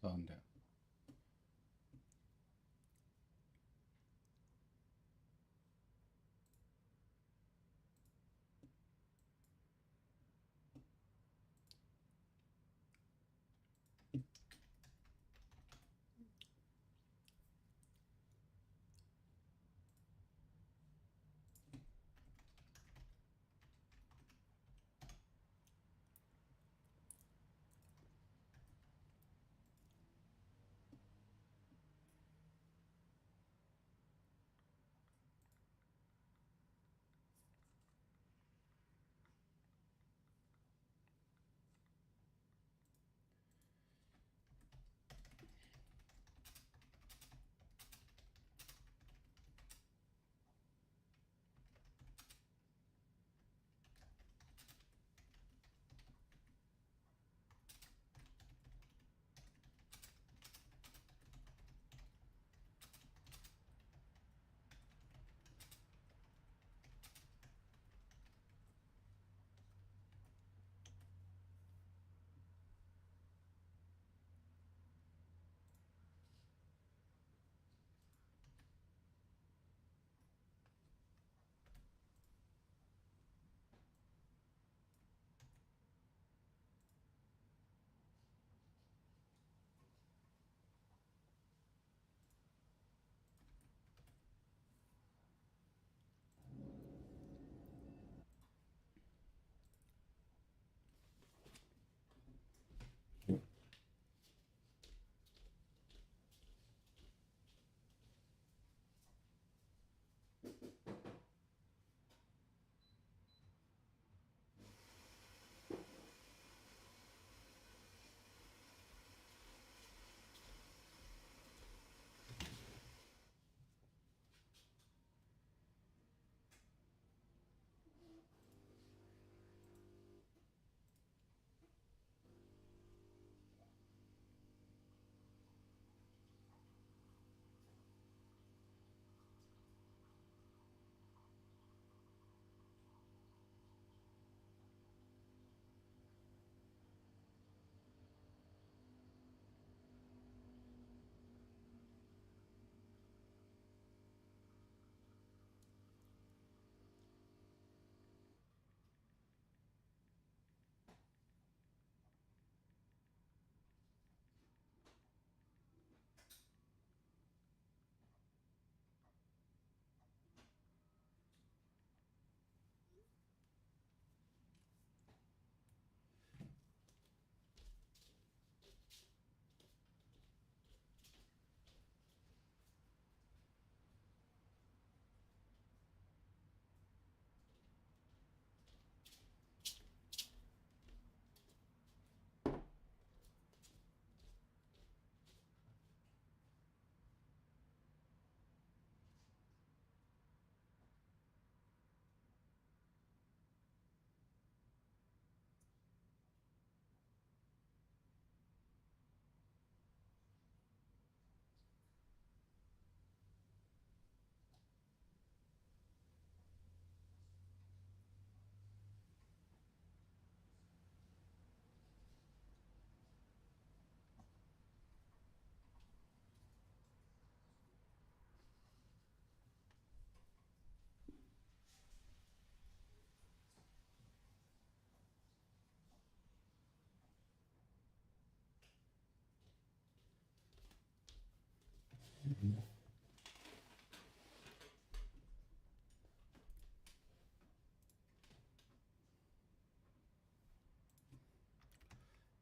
Sådan der.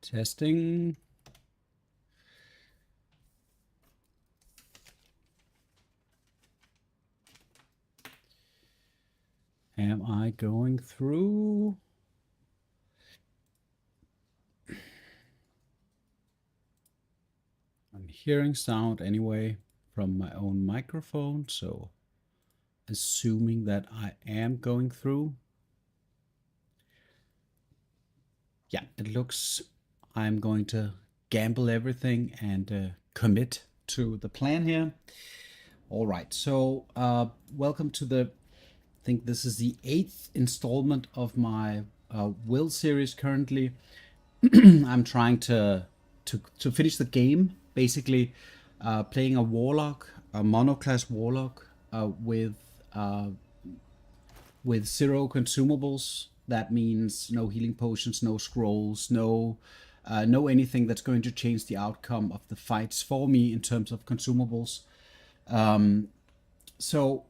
Testing. Am I going through? I'm hearing sound anyway from my own microphone, so assuming that I am going through. Yeah, it looks I'm going to gamble everything and commit to the plan here. All right, so welcome to I think this is the 8th installment of my Wyll series currently. I'm trying to to finish the game. Basically, playing a warlock, a monoclass warlock with 0 consumables. That means no healing potions, no scrolls, no anything that's going to change the outcome of the fights for me in terms of consumables. So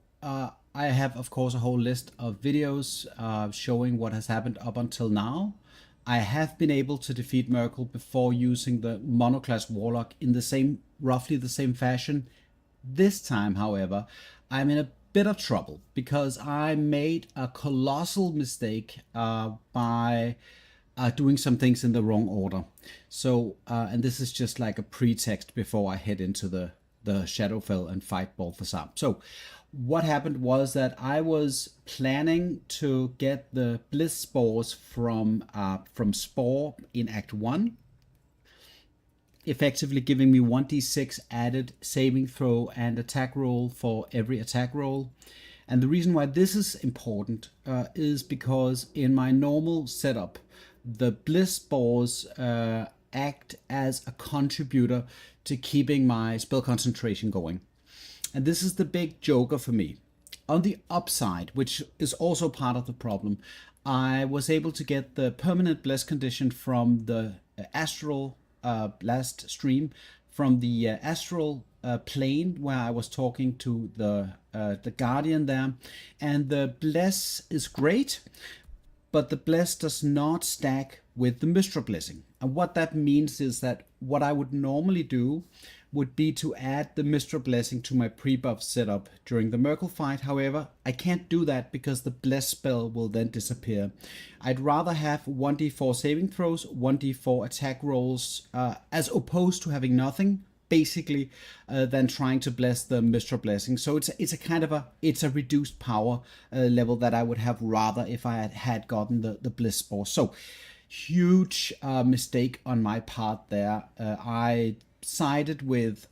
I have, of course, a whole list of videos showing what has happened up until now. I have been able to defeat Merkel before using the monoclass warlock in roughly the same fashion. This time, however, I'm in a bit of trouble because I made a colossal mistake by doing some things in the wrong order. So, and this is just like a pretext before I head into the Shadowfell and fight Balthazar. So, what happened was that I was planning to get the bliss spores from Spore in Act 1, effectively giving me 1d6 added saving throw and attack roll for every attack roll. And the reason why this is important is because in my normal setup, the bliss spores act as a contributor to keeping my spell concentration going. And this is the big joker for me. On the upside, which is also part of the problem, I was able to get the permanent bless condition from the astral last stream, from the astral plane where I was talking to the guardian there, and the bless is great, but the bless does not stack with the Mistral blessing. And what that means is that what I would normally do would be to add the Mistral blessing to my pre-buff setup during the Merkel fight. However, I can't do that because the bless spell will then disappear. I'd rather have 1d4 saving throws, 1d4 attack rolls, as opposed to having nothing, basically, than trying to bless the Mistral blessing. So it's a kind of a reduced power level that I would have rather if I had gotten the bliss spore. So huge mistake on my part there. I sided with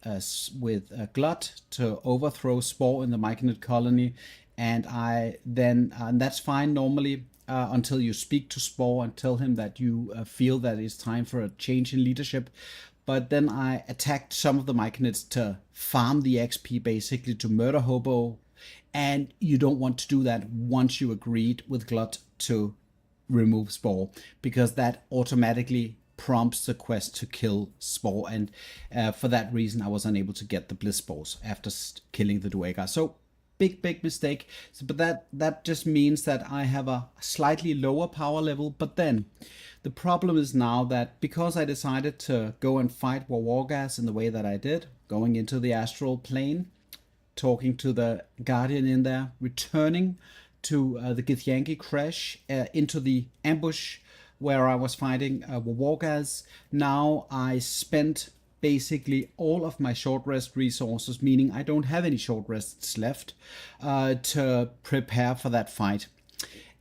Glut to overthrow Spore in the Myconid colony, and and that's fine normally until you speak to Spore and tell him that you feel that it's time for a change in leadership. But then I attacked some of the Myconids to farm the XP, basically to murder Hobo, and you don't want to do that once you agreed with Glut to remove Spore, because that automatically prompts the quest to kill Spore, and for that reason I was unable to get the bliss spores after killing the Duergar. So big mistake. So, but that just means that I have a slightly lower power level. But then the problem is now that because I decided to go and fight Wargas in the way that I did, going into the astral plane, talking to the guardian in there, returning to the Githyanki crash, into the ambush where I was fighting Wargas. Now I spent basically all of my short rest resources, meaning I don't have any short rests left, to prepare for that fight.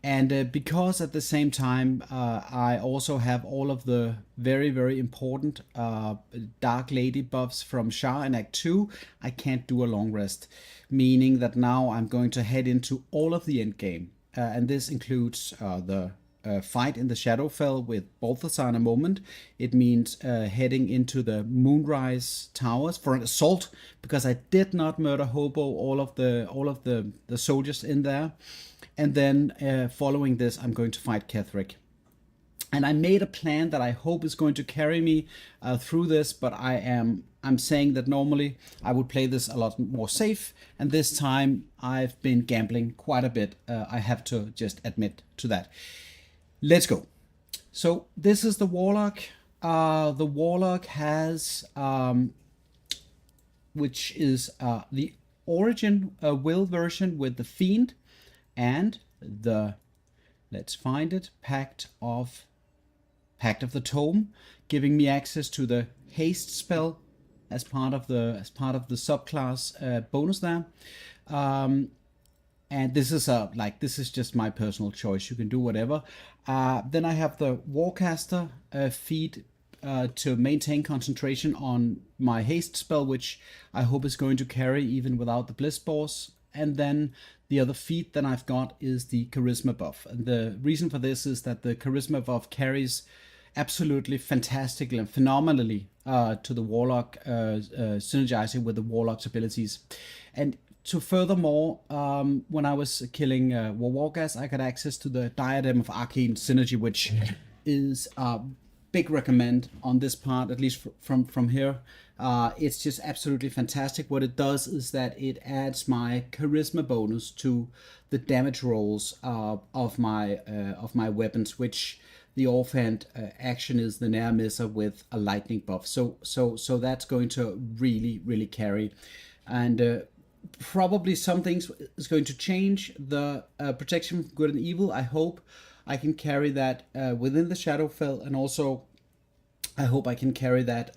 And because at the same time I also have all of the very important Dark Lady buffs from Shah in Act 2, I can't do a long rest, meaning that now I'm going to head into all of the endgame. And this includes the fight in the Shadowfell with Balthazar in a moment. It means heading into the Moonrise towers for an assault, because I did not murder Hobo all of the soldiers in there. And then following this, I'm going to fight Kethric. And I made a plan that I hope is going to carry me through this, but I'm saying that normally I would play this a lot more safe, and this time I've been gambling quite a bit. I have to just admit to that. Let's go. So this is the Warlock. The Warlock has, which is the origin Wyll version with the Fiend and the, let's find it, Pact of the Tome, giving me access to the haste spell as part of the subclass bonus there. And this is just my personal choice. You can do whatever. Then I have the Warcaster feat to maintain concentration on my haste spell, which I hope is going to carry even without the bliss spores. And then the other feat that I've got is the charisma buff. And the reason for this is that the charisma buff carries absolutely fantastically and phenomenally to the Warlock, synergizing with the Warlock's abilities. And to furthermore, when I was killing Warwalkers, I got access to the Diadem of Arcane Synergy, which is big recommend on this part, at least from here. It's just absolutely fantastic. What it does is that it adds my charisma bonus to the damage rolls of my weapons, which the offhand action is the near misser with a lightning buff. So that's going to really carry, and probably some things is going to change. The protection from good and evil, I hope I can carry that within the Shadowfell, and also I hope I can carry that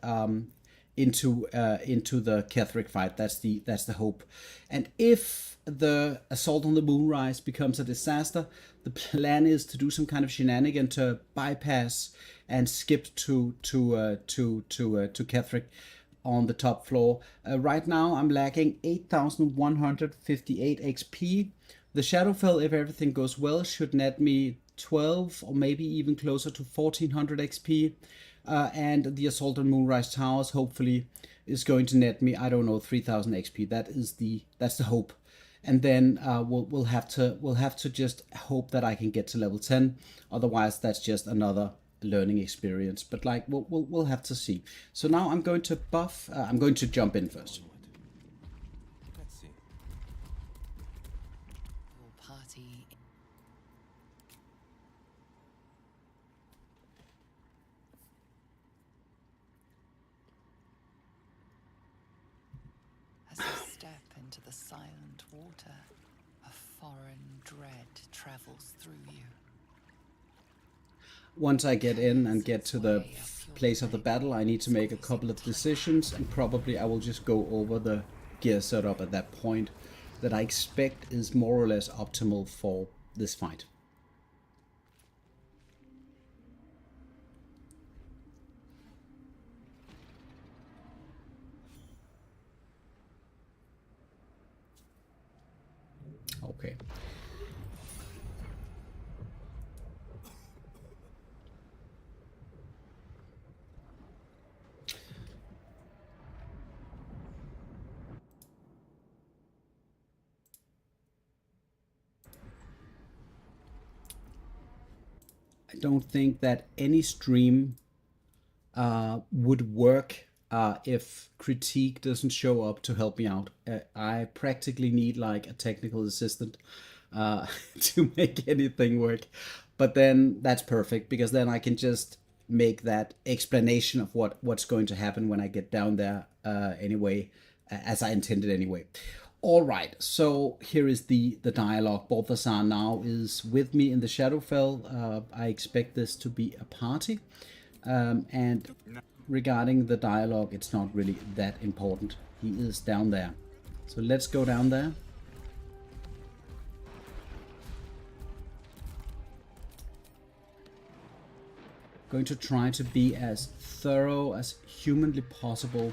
into the Kethric fight. That's the hope. And if the assault on the Moonrise becomes a disaster, the plan is to do some kind of shenanigan to bypass and skip to Kethric on the top floor. Right now I'm lacking 8,158 XP. The Shadowfell, if everything goes well, should net me 12 or maybe even closer to 1,400 XP. And the Assault on Moonrise Towers hopefully is going to net me, I don't know, 3,000 XP. That's the hope. And then we'll have to just hope that I can get to level 10. Otherwise, that's just another learning experience. But like we'll have to see. So now I'm going to buff. I'm going to jump in first. Let's see. Party. As you step into the silent water, a foreign dread travels through you. Once I get in and get to the place of the battle, I need to make a couple of decisions, and probably I will just go over the gear setup at that point that I expect is more or less optimal for this fight. Okay. I don't think that any stream would work if critique doesn't show up to help me out. I practically need like a technical assistant to make anything work. But then that's perfect, because then I can just make that explanation of what's going to happen when I get down there anyway, as I intended anyway. All right, so here is the dialogue. Balthazar now is with me in the Shadowfell. I expect this to be a party. And regarding the dialogue, it's not really that important. He is down there. So let's go down there. Going to try to be as thorough as humanly possible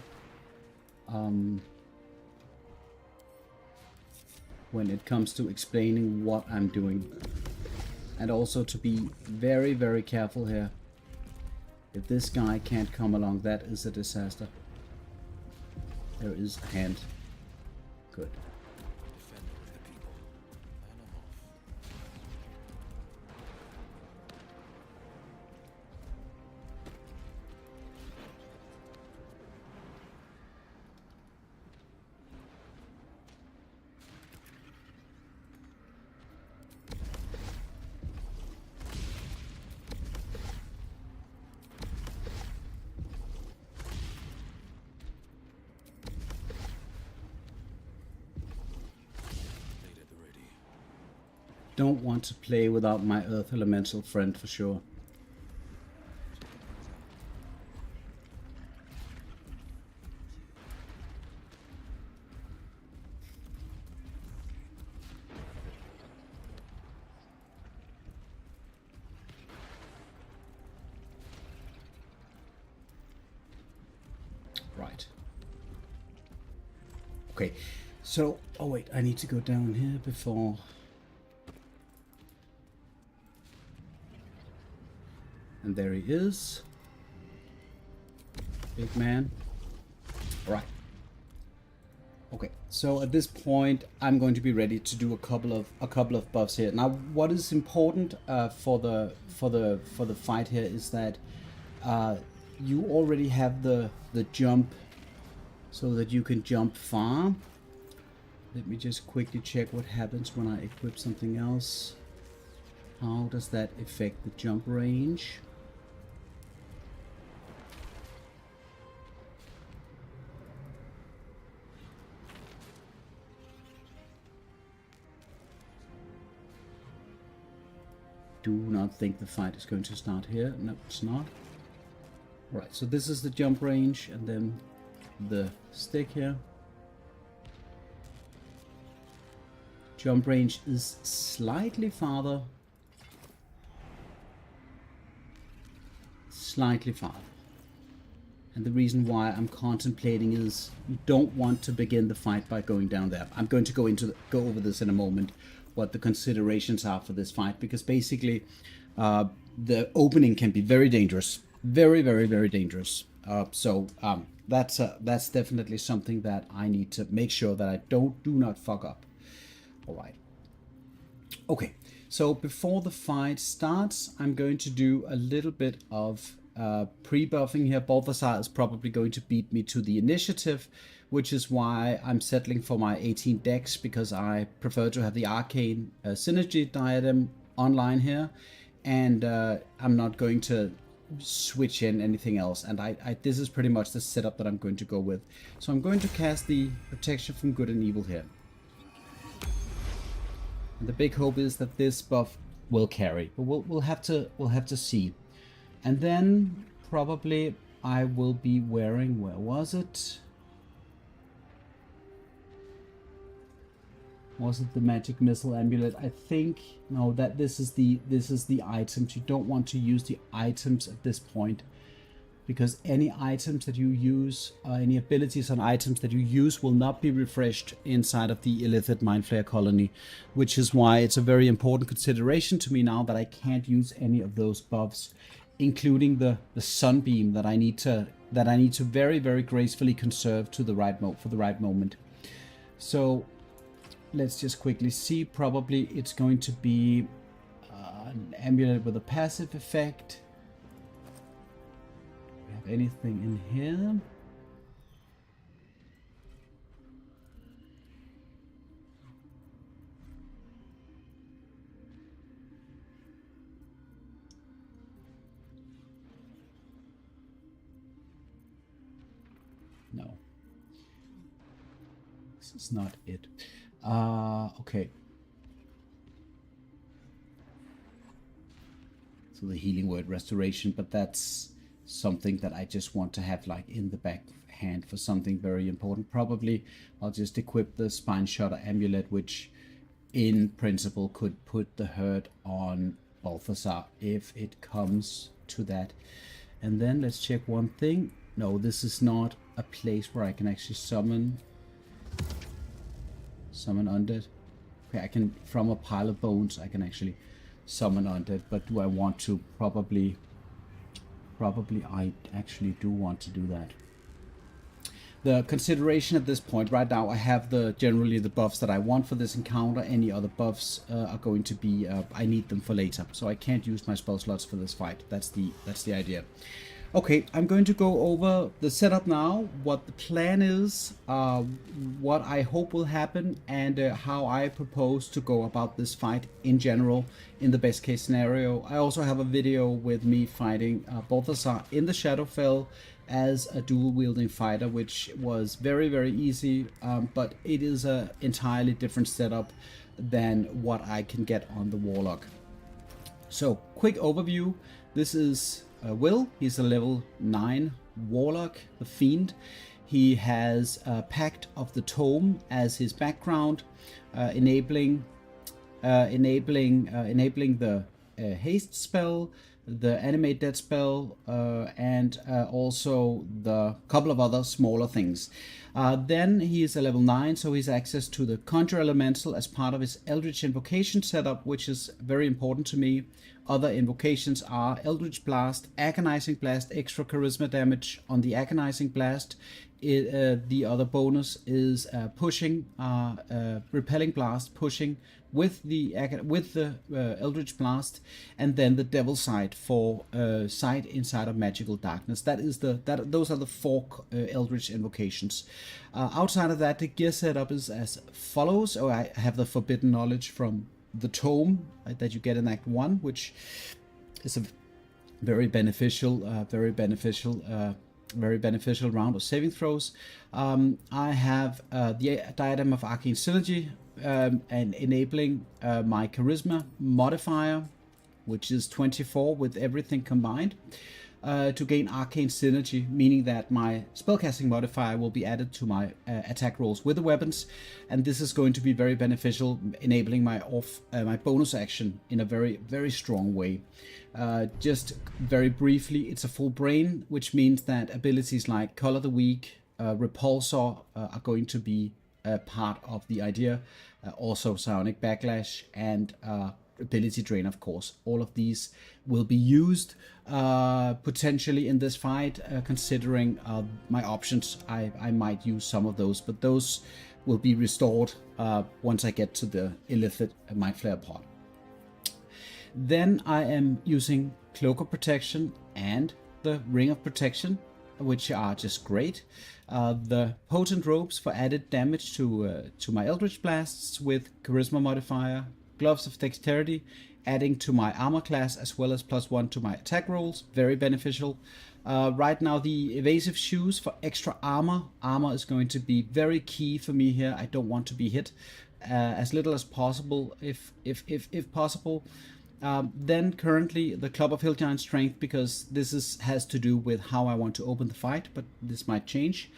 when it comes to explaining what I'm doing. And also to be very, very careful here. If this guy can't come along, that is a disaster. There is a hand. Good. Don't want to play without my Earth Elemental friend for sure. Right. Okay, so, oh wait, I need to go down here before... And there he is. Big man. All right. Okay, so at this point, I'm going to be ready to do a couple of buffs here. Now, what is important for the fight here is that you already have the jump, so that you can jump far. Let me just quickly check what happens when I equip something else. How does that affect the jump range? Do not think the fight is going to start here. No, it's not. Right, so this is the jump range, and then the stick here. Jump range is slightly farther. Slightly farther. And the reason why I'm contemplating is you don't want to begin the fight by going down there. I'm going to go over this in a moment, what the considerations are for this fight, because basically the opening can be very dangerous. Very, very, very dangerous. So that's definitely something that I need to make sure that I do not fuck up. All right. Okay. So before the fight starts, I'm going to do a little bit of pre-buffing here. Balthazar is probably going to beat me to the initiative, which is why I'm settling for my 18 dex, because I prefer to have the arcane synergy diadem online here, and I'm not going to switch in anything else, and this is pretty much the setup that I'm going to go with. So I'm going to cast the protection from good and evil here, and the big hope is that this buff will carry, but we'll have to see. And then probably I will be wearing, where was it? Was it the magic missile amulet? I think no, that this is the items. You don't want to use the items at this point, because any items that you use, any abilities on items that you use will not be refreshed inside of the Illithid Mind Flayer colony, which is why it's a very important consideration to me now that I can't use any of those buffs, including the sunbeam that I need to very, very gracefully conserve to the for the right moment. So let's just quickly see. Probably it's going to be an amulet with a passive effect. Do we have anything in here? No. This is not it. Okay. So the healing word restoration, but that's something that I just want to have like in the back hand for something very important. Probably I'll just equip the Spine Shutter amulet, which in principle could put the hurt on Balthazar if it comes to that. And then let's check one thing. No, this is not a place where I can actually summon undead. Okay, I can, from a pile of bones, I can actually summon undead, but do I want to? Probably I actually do want to do that. The consideration at this point, right now, I have generally the buffs that I want for this encounter. Any other buffs are going to be, I need them for later, so I can't use my spell slots for this fight. That's the idea. Okay, I'm going to go over the setup now, what the plan is, what I hope will happen, and how I propose to go about this fight in general, in the best case scenario. I also have a video with me fighting Balthazar in the Shadowfell as a dual wielding fighter, which was very, very easy, but it is an entirely different setup than what I can get on the Warlock. So, quick overview. This is Wyll. He's a level 9 Warlock, the Fiend. He has Pact of the Tome as his background, enabling the haste spell, the animate dead spell, and also the couple of other smaller things. Then he is a level 9, so he's access to the Conjure Elemental as part of his Eldritch Invocation setup, which is very important to me. Other invocations are Eldritch Blast, Agonizing Blast, extra charisma damage on the Agonizing Blast. The other bonus is pushing, Repelling Blast, pushing with the Eldritch Blast, and then the Devil Sight for Sight inside of Magical Darkness. Those are the 4 Eldritch invocations. Outside of that, the gear setup is as follows. I have the Forbidden Knowledge from the Tome that you get in Act 1, which is a very beneficial round of saving throws. I have the Diadem of Arcane Synergy, and enabling my Charisma modifier, which is 24 with everything combined, to gain Arcane Synergy, meaning that my spellcasting modifier will be added to my attack rolls with the weapons, and this is going to be very beneficial, enabling my bonus action in a very, very strong way. Just very briefly, it's a full brain, which means that abilities like Color the Weak, Repulsor are going to be part of the idea. Also Psionic Backlash and Ability Drain, of course. All of these will be used potentially in this fight. Considering my options, I might use some of those, but those will be restored once I get to the Illithid Mind Flare pod. Then I am using Cloak of Protection and the Ring of Protection, which are just great. The Potent Robes for added damage to my Eldritch Blasts with Charisma modifier. Gloves of Dexterity, adding to my armor class as well as +1 to my attack rolls. Very beneficial. Right now, the Evasive Shoes for extra armor. Armor is going to be very key for me here. I don't want to be hit as little as possible, if possible. Then currently the Club of Hill-Giant Strength, because this has to do with how I want to open the fight, but this might change.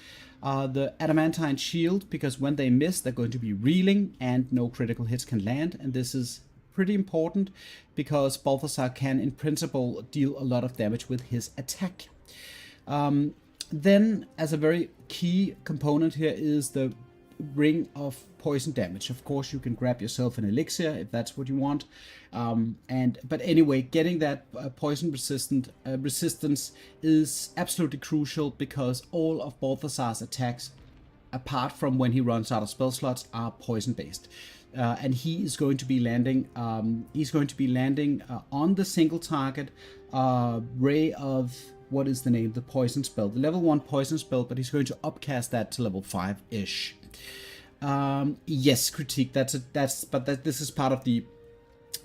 The Adamantine Shield, because when they miss, they're going to be reeling and no critical hits can land, and this is pretty important because Balthazar can, in principle, deal a lot of damage with his attack. Then, as a very key component here, is the Ring of Poison Damage. Of course, you can grab yourself an elixir if that's what you want. But anyway, getting that poison resistance is absolutely crucial, because all of Balthazar's attacks, apart from when he runs out of spell slots, are poison based. And he is going to be landing. He's going to be landing on the single target ray of, what is the name? The poison spell, the level 1 poison spell. But he's going to upcast that to level 5-ish. Yes, critique. This is part of the.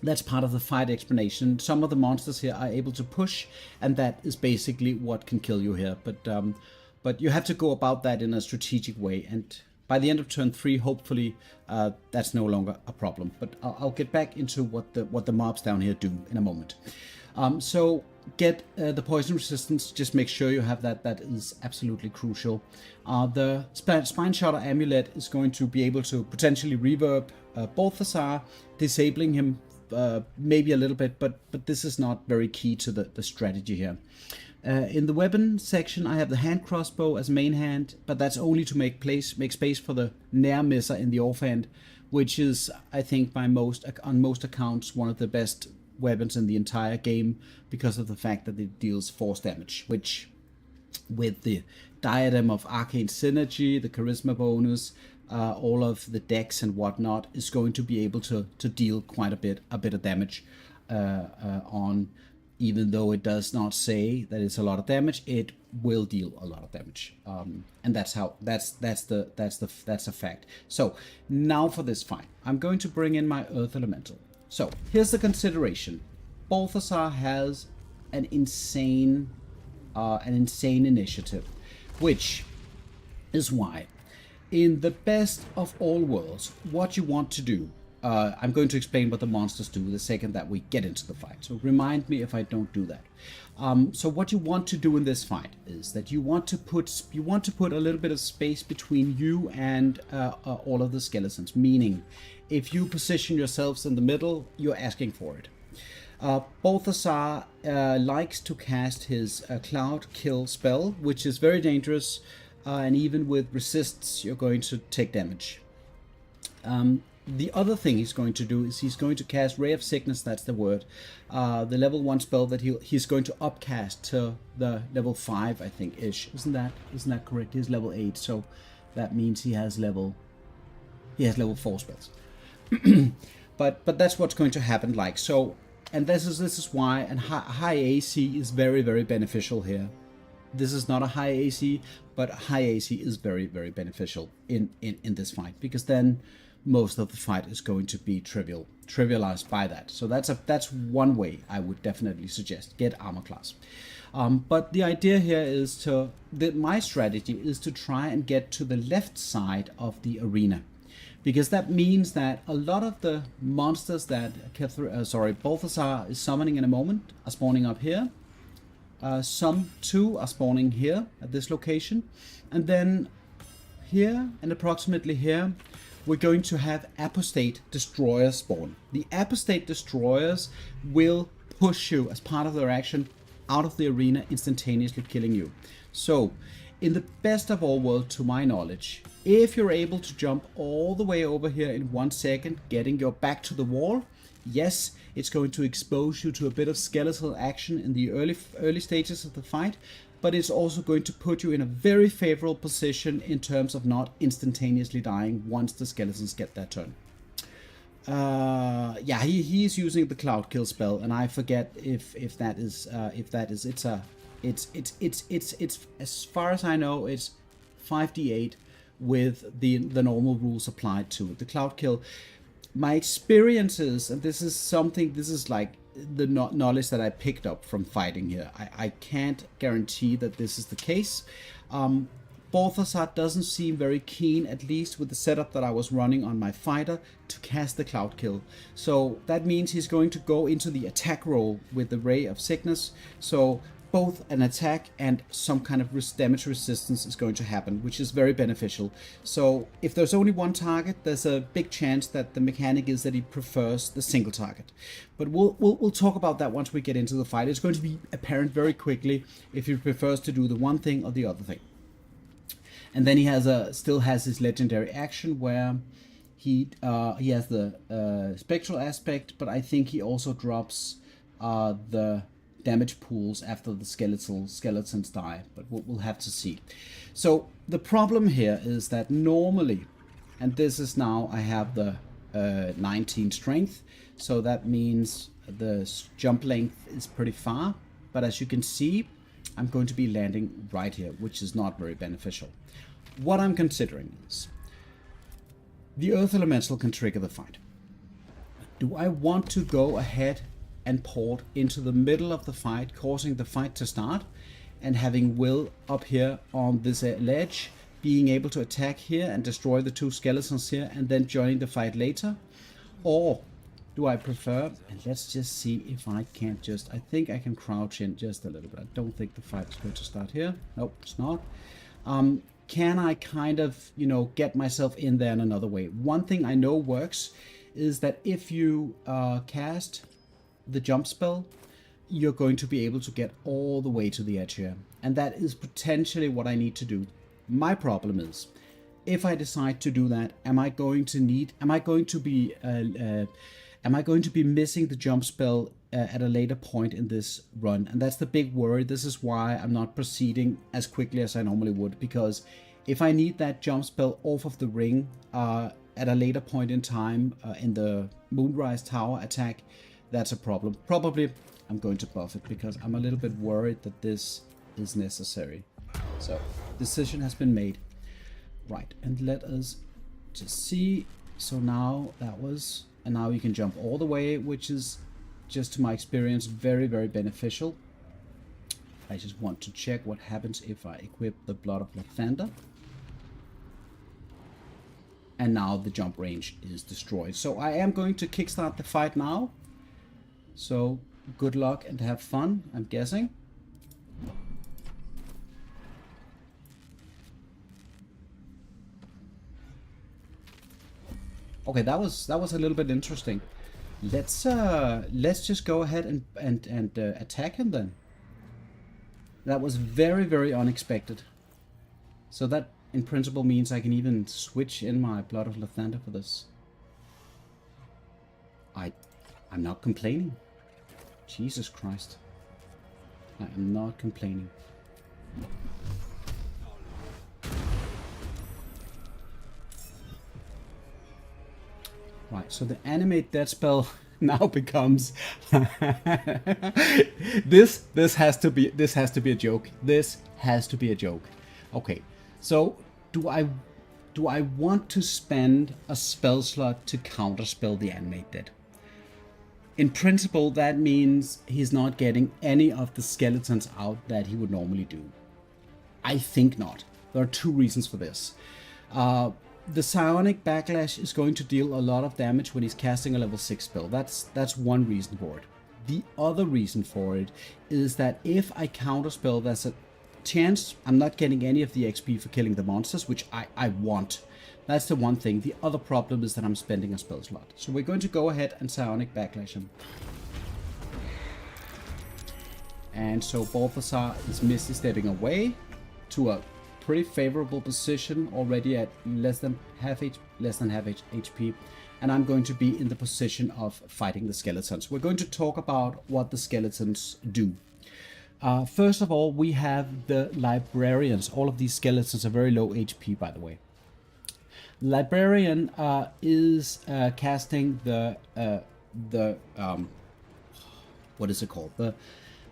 That's part of the fight explanation. Some of the monsters here are able to push, and that is basically what can kill you here. But you have to go about that in a strategic way, and by the end of turn 3, hopefully, that's no longer a problem. But I'll get back into what the mobs down here do in a moment. So get the poison resistance. Just make sure you have that. That is absolutely crucial. The Spine Shotter Amulet is going to be able to potentially reverb Balthazar, disabling him maybe a little bit, but this is not very key to the strategy here. In the weapon section, I have the hand crossbow as main hand, but that's only to make space for the Nair Misser in the offhand, which is, I think, on most accounts, one of the best weapons in the entire game, because of the fact that it deals force damage, which, with the Diadem of Arcane Synergy, the Charisma bonus, all of the decks and whatnot, is going to be able to deal quite a bit of damage on. Even though it does not say that it's a lot of damage, it will deal a lot of damage, and that's a fact. So now for this fight, I'm going to bring in my Earth Elemental. So here's the consideration: Balthazar has an insane initiative, which is why, in the best of all worlds, what you want to do. I'm going to explain what the monsters do the second that we get into the fight. So remind me if I don't do that. So what you want to do in this fight is that you want to put a little bit of space between you and all of the skeletons. Meaning, if you position yourselves in the middle, you're asking for it. Balthazar likes to cast his Cloud Kill spell, which is very dangerous, and even with resists, you're going to take damage. The other thing he's going to do is he's going to cast Ray of Sickness, that's the word. The level 1 spell that he's going to upcast to the level 5, I think, ish. Isn't that correct? He's level 8, so that means he has level 4 spells. but that's what's going to happen, like so. And this is why and high AC is very, very beneficial here. This is not a high AC, but high AC is very, very beneficial in this fight, because then most of the fight is going to be trivialized by that. So that's one way I would definitely suggest, get armor class. But the idea here is my strategy is to try and get to the left side of the arena, because that means that a lot of the monsters that Balthazar is summoning in a moment are spawning up here. Some too are spawning here at this location, and then here and approximately here we're going to have apostate destroyers spawn. The apostate destroyers will push you as part of their action out of the arena, instantaneously killing you. So in the best of all worlds, to my knowledge, if you're able to jump all the way over here in 1 second, getting your back to the wall, yes, it's going to expose you to a bit of skeletal action in the early stages of the fight, but it's also going to put you in a very favorable position in terms of not instantaneously dying once the skeletons get their turn. Yeah, he's using the Cloud Kill spell, and I forget if that is it's as far as I know, it's 5d8 with the normal rules applied to it. The Cloud Kill, my experiences, and this is like the knowledge that I picked up from fighting here. I can't guarantee that this is the case. Balthazar doesn't seem very keen, at least with the setup that I was running on my fighter, to cast the Cloud Kill. So that means he's going to go into the attack roll with the Ray of Sickness. So both an attack and some kind of damage resistance is going to happen, which is very beneficial. So if there's only one target, there's a big chance that the mechanic is that he prefers the single target. But we'll talk about that once we get into the fight. It's going to be apparent very quickly if he prefers to do the one thing or the other thing. And then he still has his legendary action where he has the spectral aspect, but I think he also drops the damage pools after the skeletons die, but we'll have to see. So the problem here is that normally, and this is now, I have the 19 strength, so that means the jump length is pretty far, but as you can see, I'm going to be landing right here, which is not very beneficial. What I'm considering is the Earth Elemental can trigger the fight. Do I want to go ahead and port into the middle of the fight, causing the fight to start, and having Wyll up here on this ledge, being able to attack here and destroy the two skeletons here, and then joining the fight later? Or do I prefer, and let's just see if I can't I think I can crouch in just a little bit. I don't think the fight is going to start here. Nope, it's not. Can I kind of, get myself in there in another way? One thing I know works is that if you cast the jump spell, you're going to be able to get all the way to the edge here, and that is potentially what I need to do. My problem is, if I decide to do that, am I going to be missing the jump spell at a later point in this run? And that's the big worry. This is why I'm not proceeding as quickly as I normally would, because if I need that jump spell off of the ring at a later point in time in the Moonrise Tower attack, that's a problem. Probably I'm going to buff it because I'm a little bit worried that this is necessary. So decision has been made. Right, and let us just see. So now and now you can jump all the way, which is, just to my experience, very, very beneficial. I just want to check what happens if I equip the Blood of Lathander. And now the jump range is destroyed. So I am going to kickstart the fight now. So good luck and have fun, I'm guessing. Okay, that was a little bit interesting. Let's just go ahead and attack him then. That was very, very unexpected. So that in principle means I can even switch in my Blood of Lathander for this. I'm not complaining. Jesus Christ. I am not complaining. Right, so the animate death spell now becomes this has to be a joke. This has to be a joke. Okay. So do I want to spend a spell slot to counterspell the animate dead? In principle, that means he's not getting any of the skeletons out that he would normally do. I think not. There are two reasons for this. The Psionic Backlash is going to deal a lot of damage when he's casting a level 6 spell. That's one reason for it. The other reason for it is that if I counterspell, there's a chance I'm not getting any of the XP for killing the monsters, which I want. That's the one thing. The other problem is that I'm spending a spell slot. So we're going to go ahead and Psionic Backlash him. And so Balthazar is misty stepping away to a pretty favorable position already at less than half HP, and I'm going to be in the position of fighting the skeletons. We're going to talk about what the skeletons do. First of all, we have the librarians. All of these skeletons are very low HP, by the way. Librarian is casting the what is it called?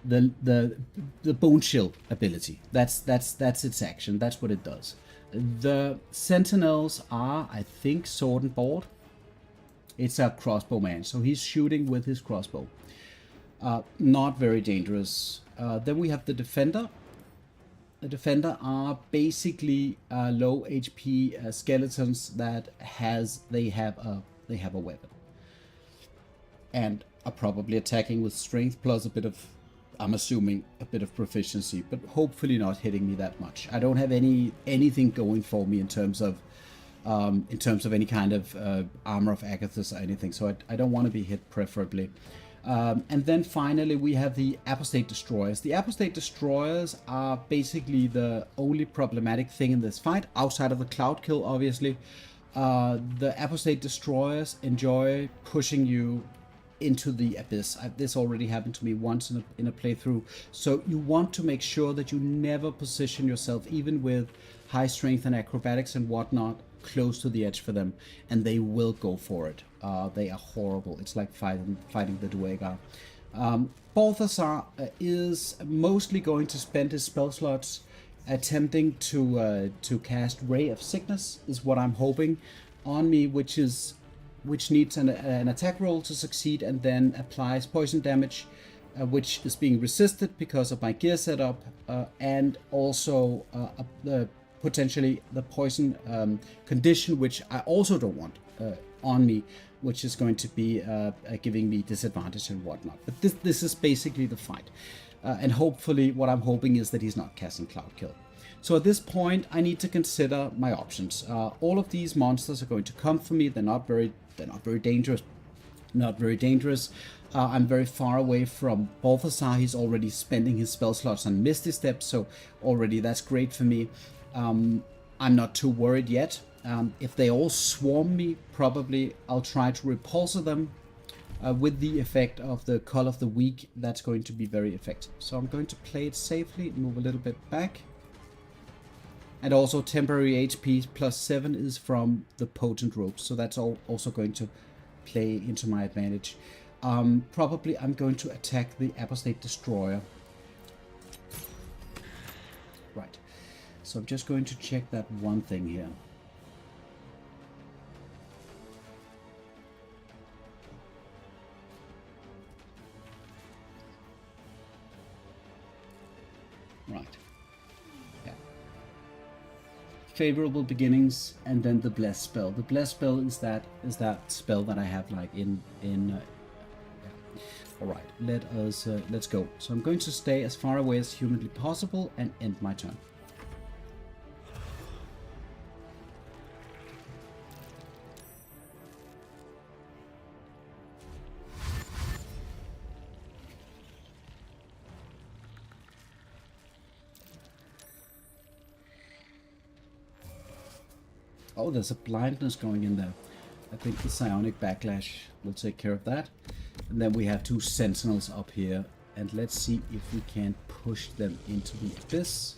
The bone chill ability. That's its action. That's what it does. The sentinels are, I think, sword and board. It's a crossbow man, so he's shooting with his crossbow. Not very dangerous. Then we have the defender. The defender are basically low HP skeletons that they have a weapon and are probably attacking with strength plus a bit of, I'm assuming, a bit of proficiency, but hopefully not hitting me that much. I don't have anything going for me in terms of any kind of armor of Agathis or anything, so I don't want to be hit preferably. And then finally we have the Apostate Destroyers. The Apostate Destroyers are basically the only problematic thing in this fight, outside of the Cloud Kill, obviously. The Apostate Destroyers enjoy pushing you into the abyss. This already happened to me once in a playthrough. So you want to make sure that you never position yourself, even with high strength and acrobatics and whatnot, close to the edge for them, and they will go for it. They are horrible. It's like fighting the Duergar. Balthazar is mostly going to spend his spell slots attempting to cast Ray of Sickness, is what I'm hoping, on me, which needs an attack roll to succeed, and then applies poison damage, which is being resisted because of my gear setup, and also potentially the poison condition, which I also don't want on me, which is going to be giving me disadvantage and whatnot. But this is basically the fight. And hopefully what I'm hoping is that he's not casting Cloud Kill. So at this point, I need to consider my options. All of these monsters are going to come for me. They're not very dangerous. I'm very far away from Balthazar. He's already spending his spell slots on Misty Step, so already that's great for me. I'm not too worried yet. If they all swarm me, probably I'll try to repulse them with the effect of the Call of the Weak. That's going to be very effective. So I'm going to play it safely, move a little bit back. And also temporary HP plus 7 is from the Potent Ropes, so that's also going to play into my advantage. Probably I'm going to attack the Apostate Destroyer. Right. So I'm just going to check that one thing here. Right. Yeah. Favorable beginnings, and then the bless spell. The bless spell is that spell that I have like in yeah. All right. Let's go. So I'm going to stay as far away as humanly possible and end my turn. Oh, there's a blindness going in there. I think the psionic backlash will take care of that. And then we have 2 sentinels up here. And let's see if we can push them into the abyss.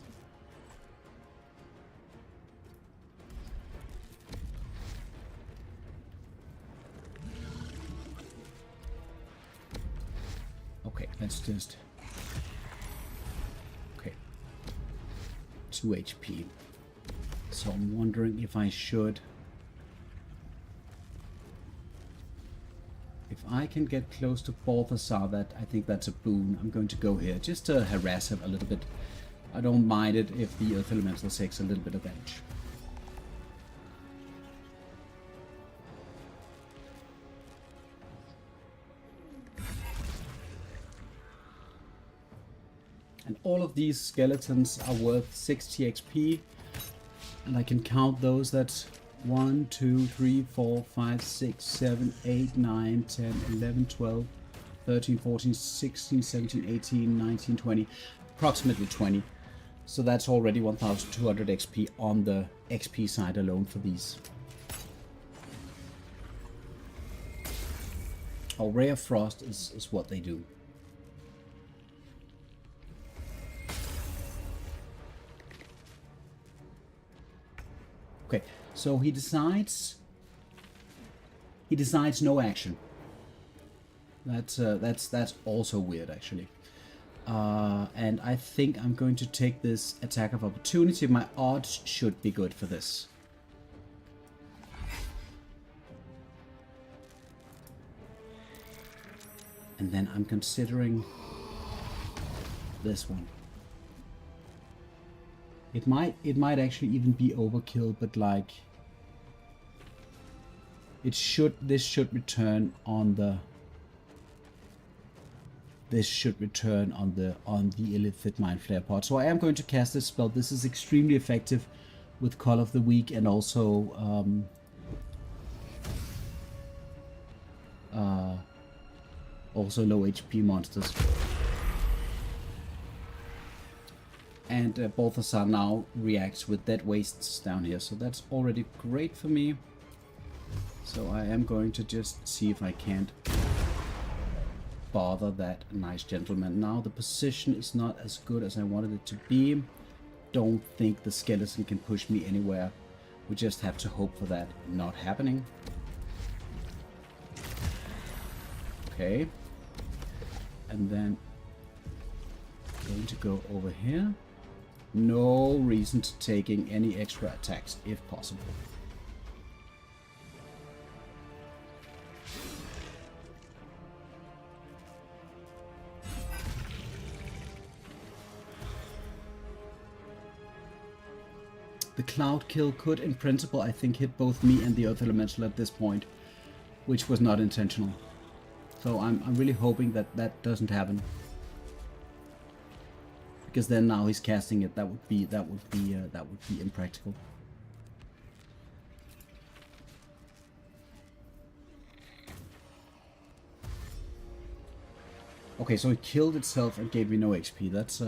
Okay, let's just... Okay. 2 HP. So I'm wondering if I should... If I can get close to Balthazar, that I think that's a boon. I'm going to go here just to harass him a little bit. I don't mind it if the Earth Elemental takes a little bit of damage. And all of these skeletons are worth 60 XP. And I can count those. That's 1, 2, 3, 4, 5, 6, 7, 8, 9, 10, 11, 12, 13, 14, 16, 17, 18, 19, 20. Approximately 20. So that's already 1200 XP on the XP side alone for these. Oh, Ray of Frost is what they do. Okay, so he decides no action. That's also weird, actually. And I think I'm going to take this attack of opportunity. My odds should be good for this. And then I'm considering this one. It might actually even be overkill, but like this should return on the Illithid Mind Flare pod. So I am going to cast this spell. This is extremely effective with Call of the Weak and also low HP monsters. And Balthazar now reacts with dead wastes down here, so that's already great for me. So I am going to just see if I can't bother that nice gentleman. Now the position is not as good as I wanted it to be. Don't think the skeleton can push me anywhere. We just have to hope for that not happening. Okay. And then I'm going to go over here. No reason to taking any extra attacks if possible. The Cloud Kill could, in principle, I think, hit both me and the Earth Elemental at this point, which was not intentional. So I'm really hoping that that doesn't happen. Because then now he's casting it. That would be impractical. Okay, so it killed itself and gave me no HP. That's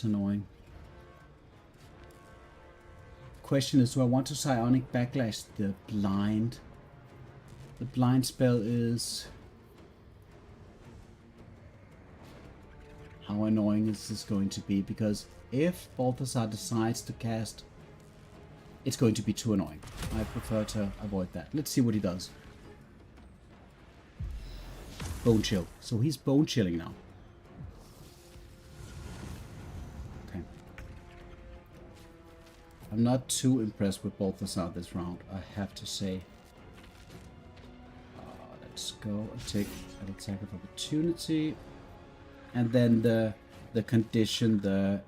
annoying. Question is, do I want to psionic backlash the blind? The blind spell is... How annoying is this going to be? Because if Balthazar decides to cast, it's going to be too annoying. I prefer to avoid that. Let's see what he does. Bone chill. So he's bone chilling now. Okay. I'm not too impressed with Balthazar this round, I have to say. Let's go and take an attack of opportunity. And then the condition, the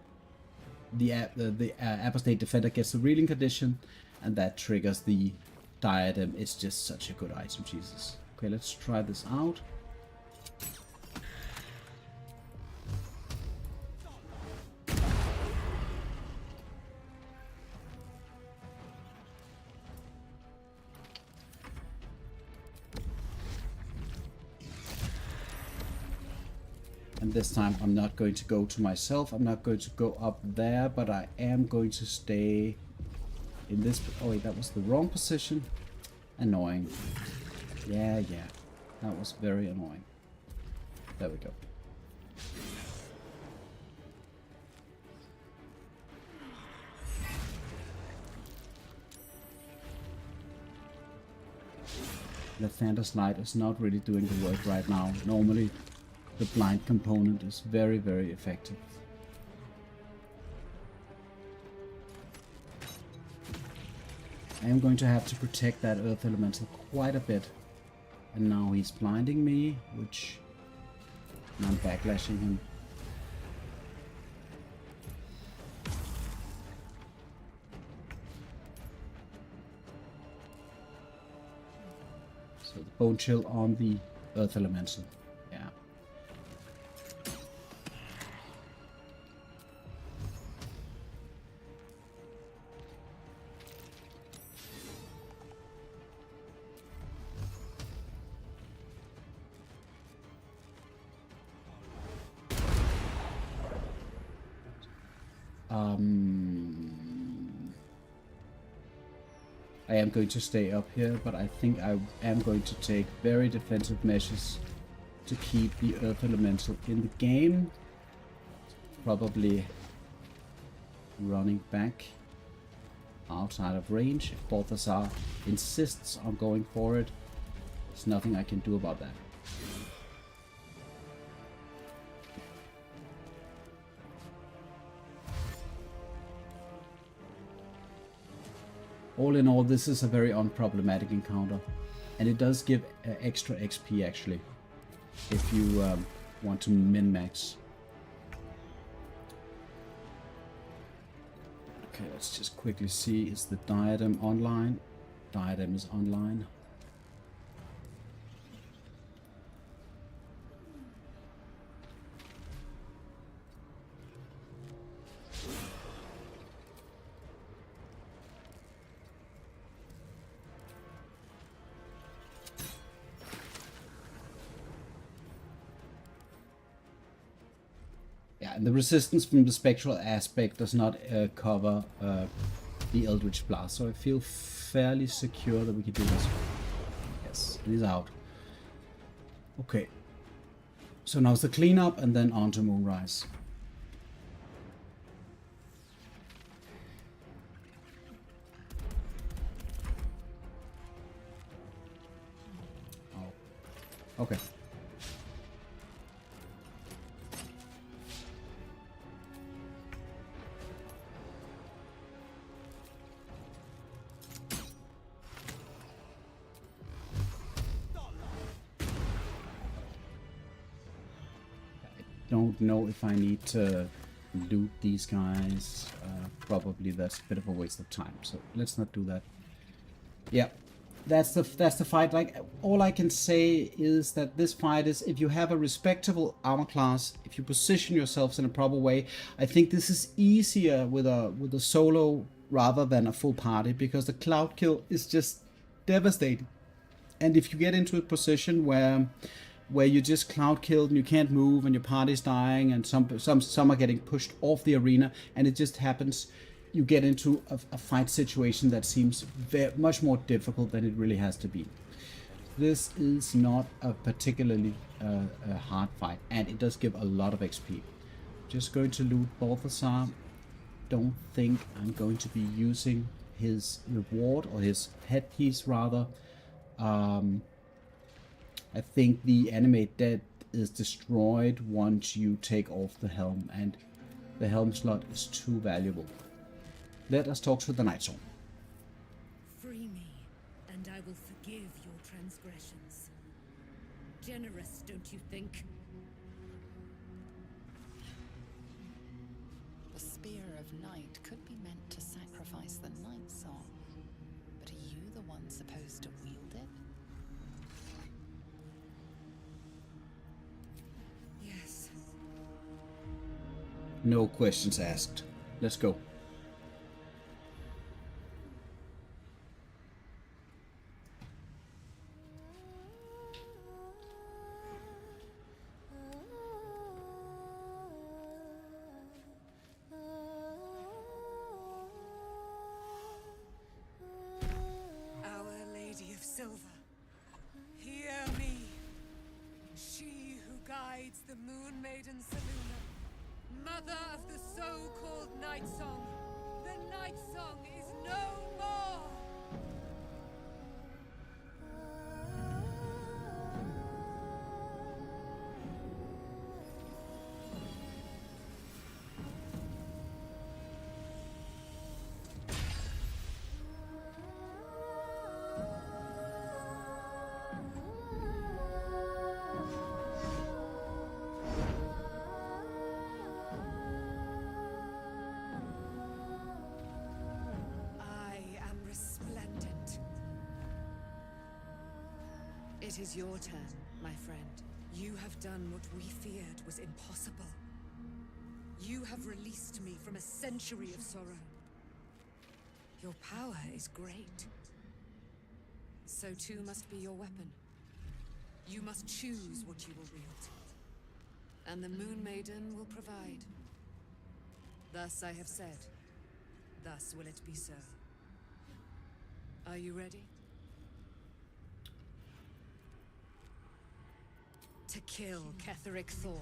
Apostate Defender gets the reeling condition, and that triggers the diadem. It's just such a good item, Jesus. Okay, let's try this out. And this time I'm not going to go to myself. I'm not going to go up there, but I am going to stay in this... Oh wait, that was the wrong position. Annoying. Yeah. That was very annoying. There we go. The Thander's Light is not really doing the work right now. Normally, the blind component is very, very effective. I am going to have to protect that Earth Elemental quite a bit. And now he's blinding me, which... I'm backlashing him. So the Bone Chill on the Earth Elemental. Yeah. I am going to stay up here, but I think I am going to take very defensive measures to keep the Earth Elemental in the game. Probably running back outside of range. If Balthazar insists on going for it, there's nothing I can do about that. All in all, this is a very unproblematic encounter, and it does give extra XP actually, if you want to min-max. Okay, let's just quickly see, is the diadem online? Diadem is online. And the resistance from the spectral aspect does not cover the Eldritch Blast, so I feel fairly secure that we can do this. Yes, it is out. Okay. So now it's the cleanup and then on to Moonrise. Oh. Okay. Don't know if I need to loot these guys. Probably that's a bit of a waste of time, so let's not do that. Yeah, that's the fight. Like, all I can say is that this fight is, if you have a respectable armor class, if you position yourselves in a proper way, I think this is easier with a solo rather than a full party, because the cloud kill is just devastating. And if you get into a position where you just cloud killed and you can't move and your party's dying and some are getting pushed off the arena, and it just happens, you get into a fight situation that seems much more difficult than it really has to be. This is not a particularly hard fight, and it does give a lot of XP. Just going to loot Balthazar. Don't think I'm going to be using his reward, or his headpiece rather. I think the animate dead is destroyed once you take off the helm, and the helm slot is too valuable. Let us talk to the Night Zone. Free me, and I will forgive your transgressions. Generous, don't you think? The Spear of Night could be meant to sacrifice the Night Song. But are you the one supposed to wield it? Yes. No questions asked. Let's go. Night Song! The Night Song is no more! I am resplendent. It is your turn, my friend. You have done what we feared was impossible. You have released me from a century of sorrow. Your power is great. So too must be your weapon. You must choose what you will wield. And the Moon Maiden will provide. Thus I have said. Thus will it be so. Are you ready? To kill Kethric Thorn.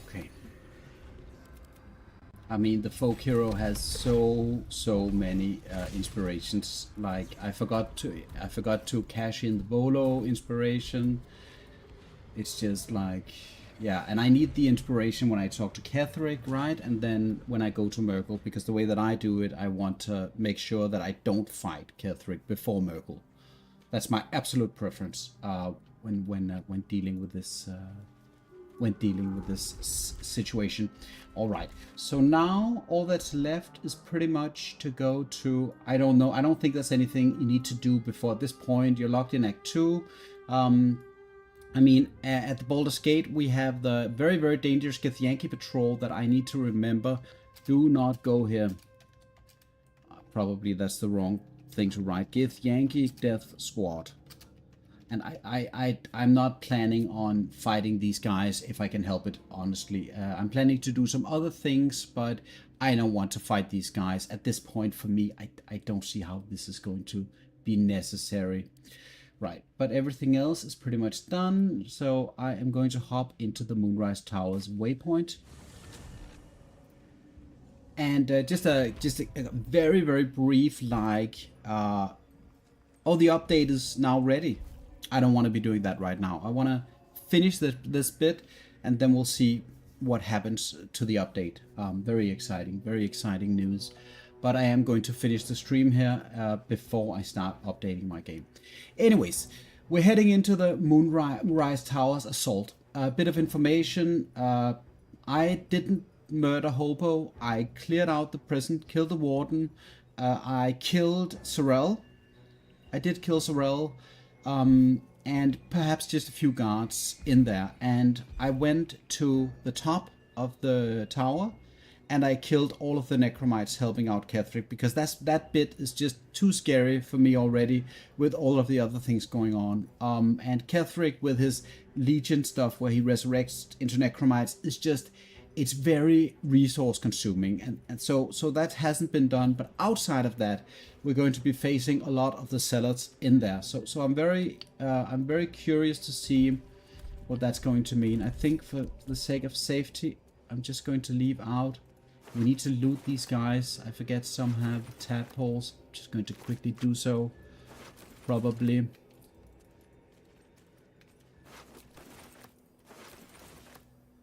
Okay. I mean, the folk hero has so many inspirations. Like I forgot to cash in the Volo inspiration. It's just like, yeah, and I need the inspiration when I talk to Kethric, right? And then when I go to Merkel, because the way that I do it, I want to make sure that I don't fight Kethric before Merkel. That's my absolute preference when dealing with this. Situation. All right, so now all that's left is pretty much to go to, I don't know, I don't think there's anything you need to do before this point. You're locked in Act 2. I mean, at the Baldur's Gate we have the very, very dangerous Githyanki patrol that I need to remember. Do not go here. Probably that's the wrong thing to write. Githyanki Death Squad. And I'm not planning on fighting these guys if I can help it, honestly. I'm planning to do some other things, but I don't want to fight these guys. At this point, for me, I don't see how this is going to be necessary. Right, but everything else is pretty much done. So I am going to hop into the Moonrise Towers waypoint. And just a very, very brief, like, oh, the update is now ready. I don't want to be doing that right now. I want to finish this bit, and then we'll see what happens to the update. Very exciting news. But I am going to finish the stream here before I start updating my game. Anyways, we're heading into the Moonrise Towers assault. A bit of information. I didn't murder Hobo. I cleared out the prison, killed the warden. I killed Sorel. I did kill Sorel. And perhaps just a few guards in there. And I went to the top of the tower and I killed all of the necromites helping out Kethric, because that bit is just too scary for me already with all of the other things going on. And Kethric with his Legion stuff where he resurrects into necromites is just it's very resource consuming, and so that hasn't been done. But outside of that, we're going to be facing a lot of the zealots in there. So I'm very curious to see what that's going to mean. I think for the sake of safety, I'm just going to leave out. We need to loot these guys. I forget some have tadpoles. I'm just going to quickly do so. Probably.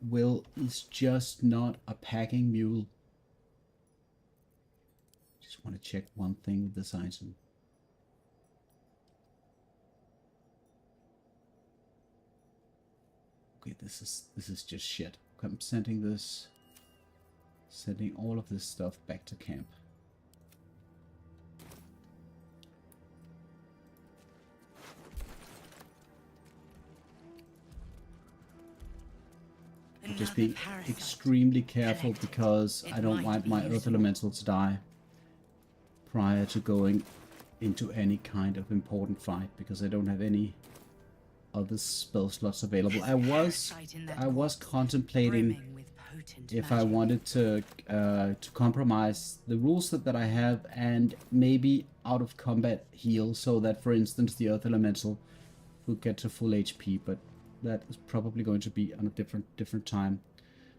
Wyll is just not a packing mule. Just want to check one thing with this item. Okay, this is just shit. I'm sending all of this stuff back to camp. Just be extremely careful because I don't want my Earth Elemental to die prior to going into any kind of important fight, because I don't have any other spell slots available. I was contemplating if I wanted to compromise the rules that I have and maybe out of combat heal, so that, for instance, the Earth Elemental would get to full HP, but that is probably going to be on a different time.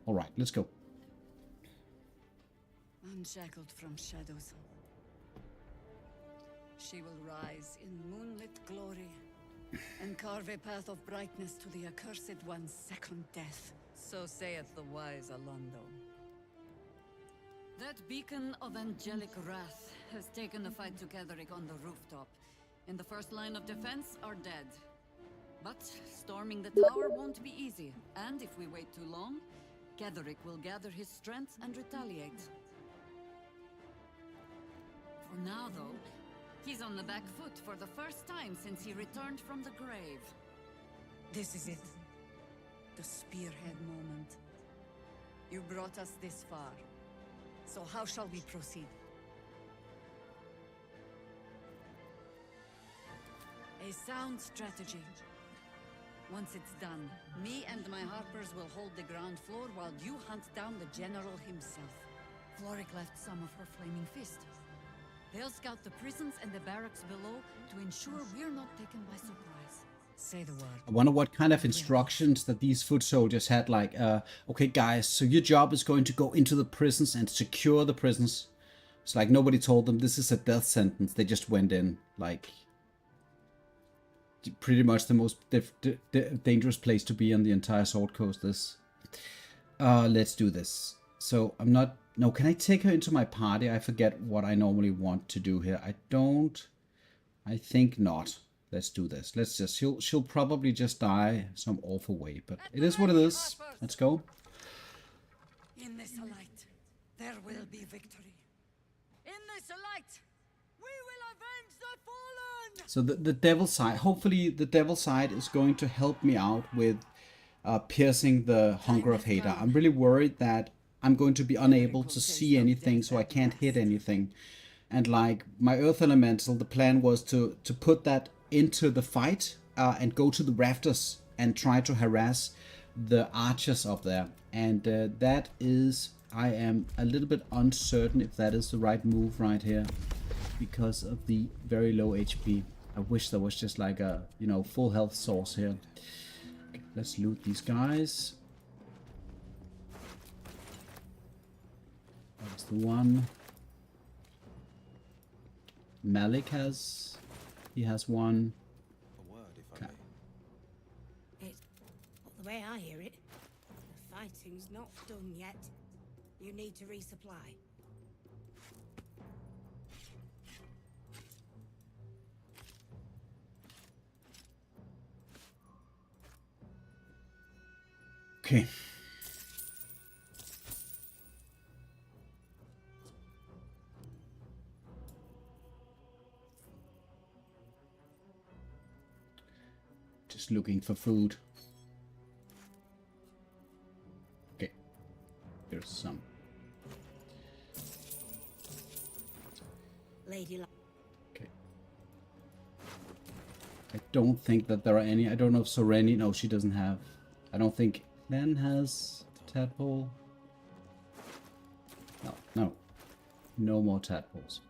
All right, let's go. Unshackled from shadows, she will rise in moonlit glory and carve a path of brightness to the accursed one's second death. So saith the wise Alondo. That beacon of angelic wrath has taken the fight to Kethric on the rooftop, and the first line of defense are dead. But storming the tower won't be easy, and if we wait too long, Kethric will gather his strength and retaliate. For now, though, he's on the back foot for the first time since he returned from the grave. This is it. The spearhead moment. You brought us this far. So how shall we proceed? A sound strategy. Once it's done, me and my harpers will hold the ground floor while you hunt down the general himself. Floric left some of her flaming fist. They'll scout the prisons and the barracks below to ensure we're not taken by surprise. Say the word. I wonder what kind of instructions that these foot soldiers had, like, okay guys, so your job is going to go into the prisons and secure the prisons. It's like nobody told them this is a death sentence. They just went in, like, pretty much the most dangerous place to be on the entire Sword Coast. This. Let's do this. So I'm not... No, can I take her into my party? I forget what I normally want to do here. I think not. Let's do this. Let's just... She'll probably just die some awful way, but it is what it is. Let's go. In this light, there will be victory. In this light, we will avenge the fallen! So the devil side, hopefully the devil side is going to help me out with piercing the Hunger of Hader. I'm really worried that I'm going to be unable to see anything, so I can't hit anything. And like my Earth Elemental, the plan was to put that into the fight and go to the rafters and try to harass the archers up there. And that is, I am a little bit uncertain if that is the right move right here, because of the very low HP. I wish there was just like a, you know, full health source here. Okay, let's loot these guys. That's the one. Malik has... He has one. A word, if I may. The way I hear it, the fighting's not done yet. You need to resupply. Okay. Just looking for food. Okay. There's some. Lady. Okay. I don't think that there are any. I don't know if Soreni. No, she doesn't have. I don't think Glenn has tadpole. No, no. No more tadpoles.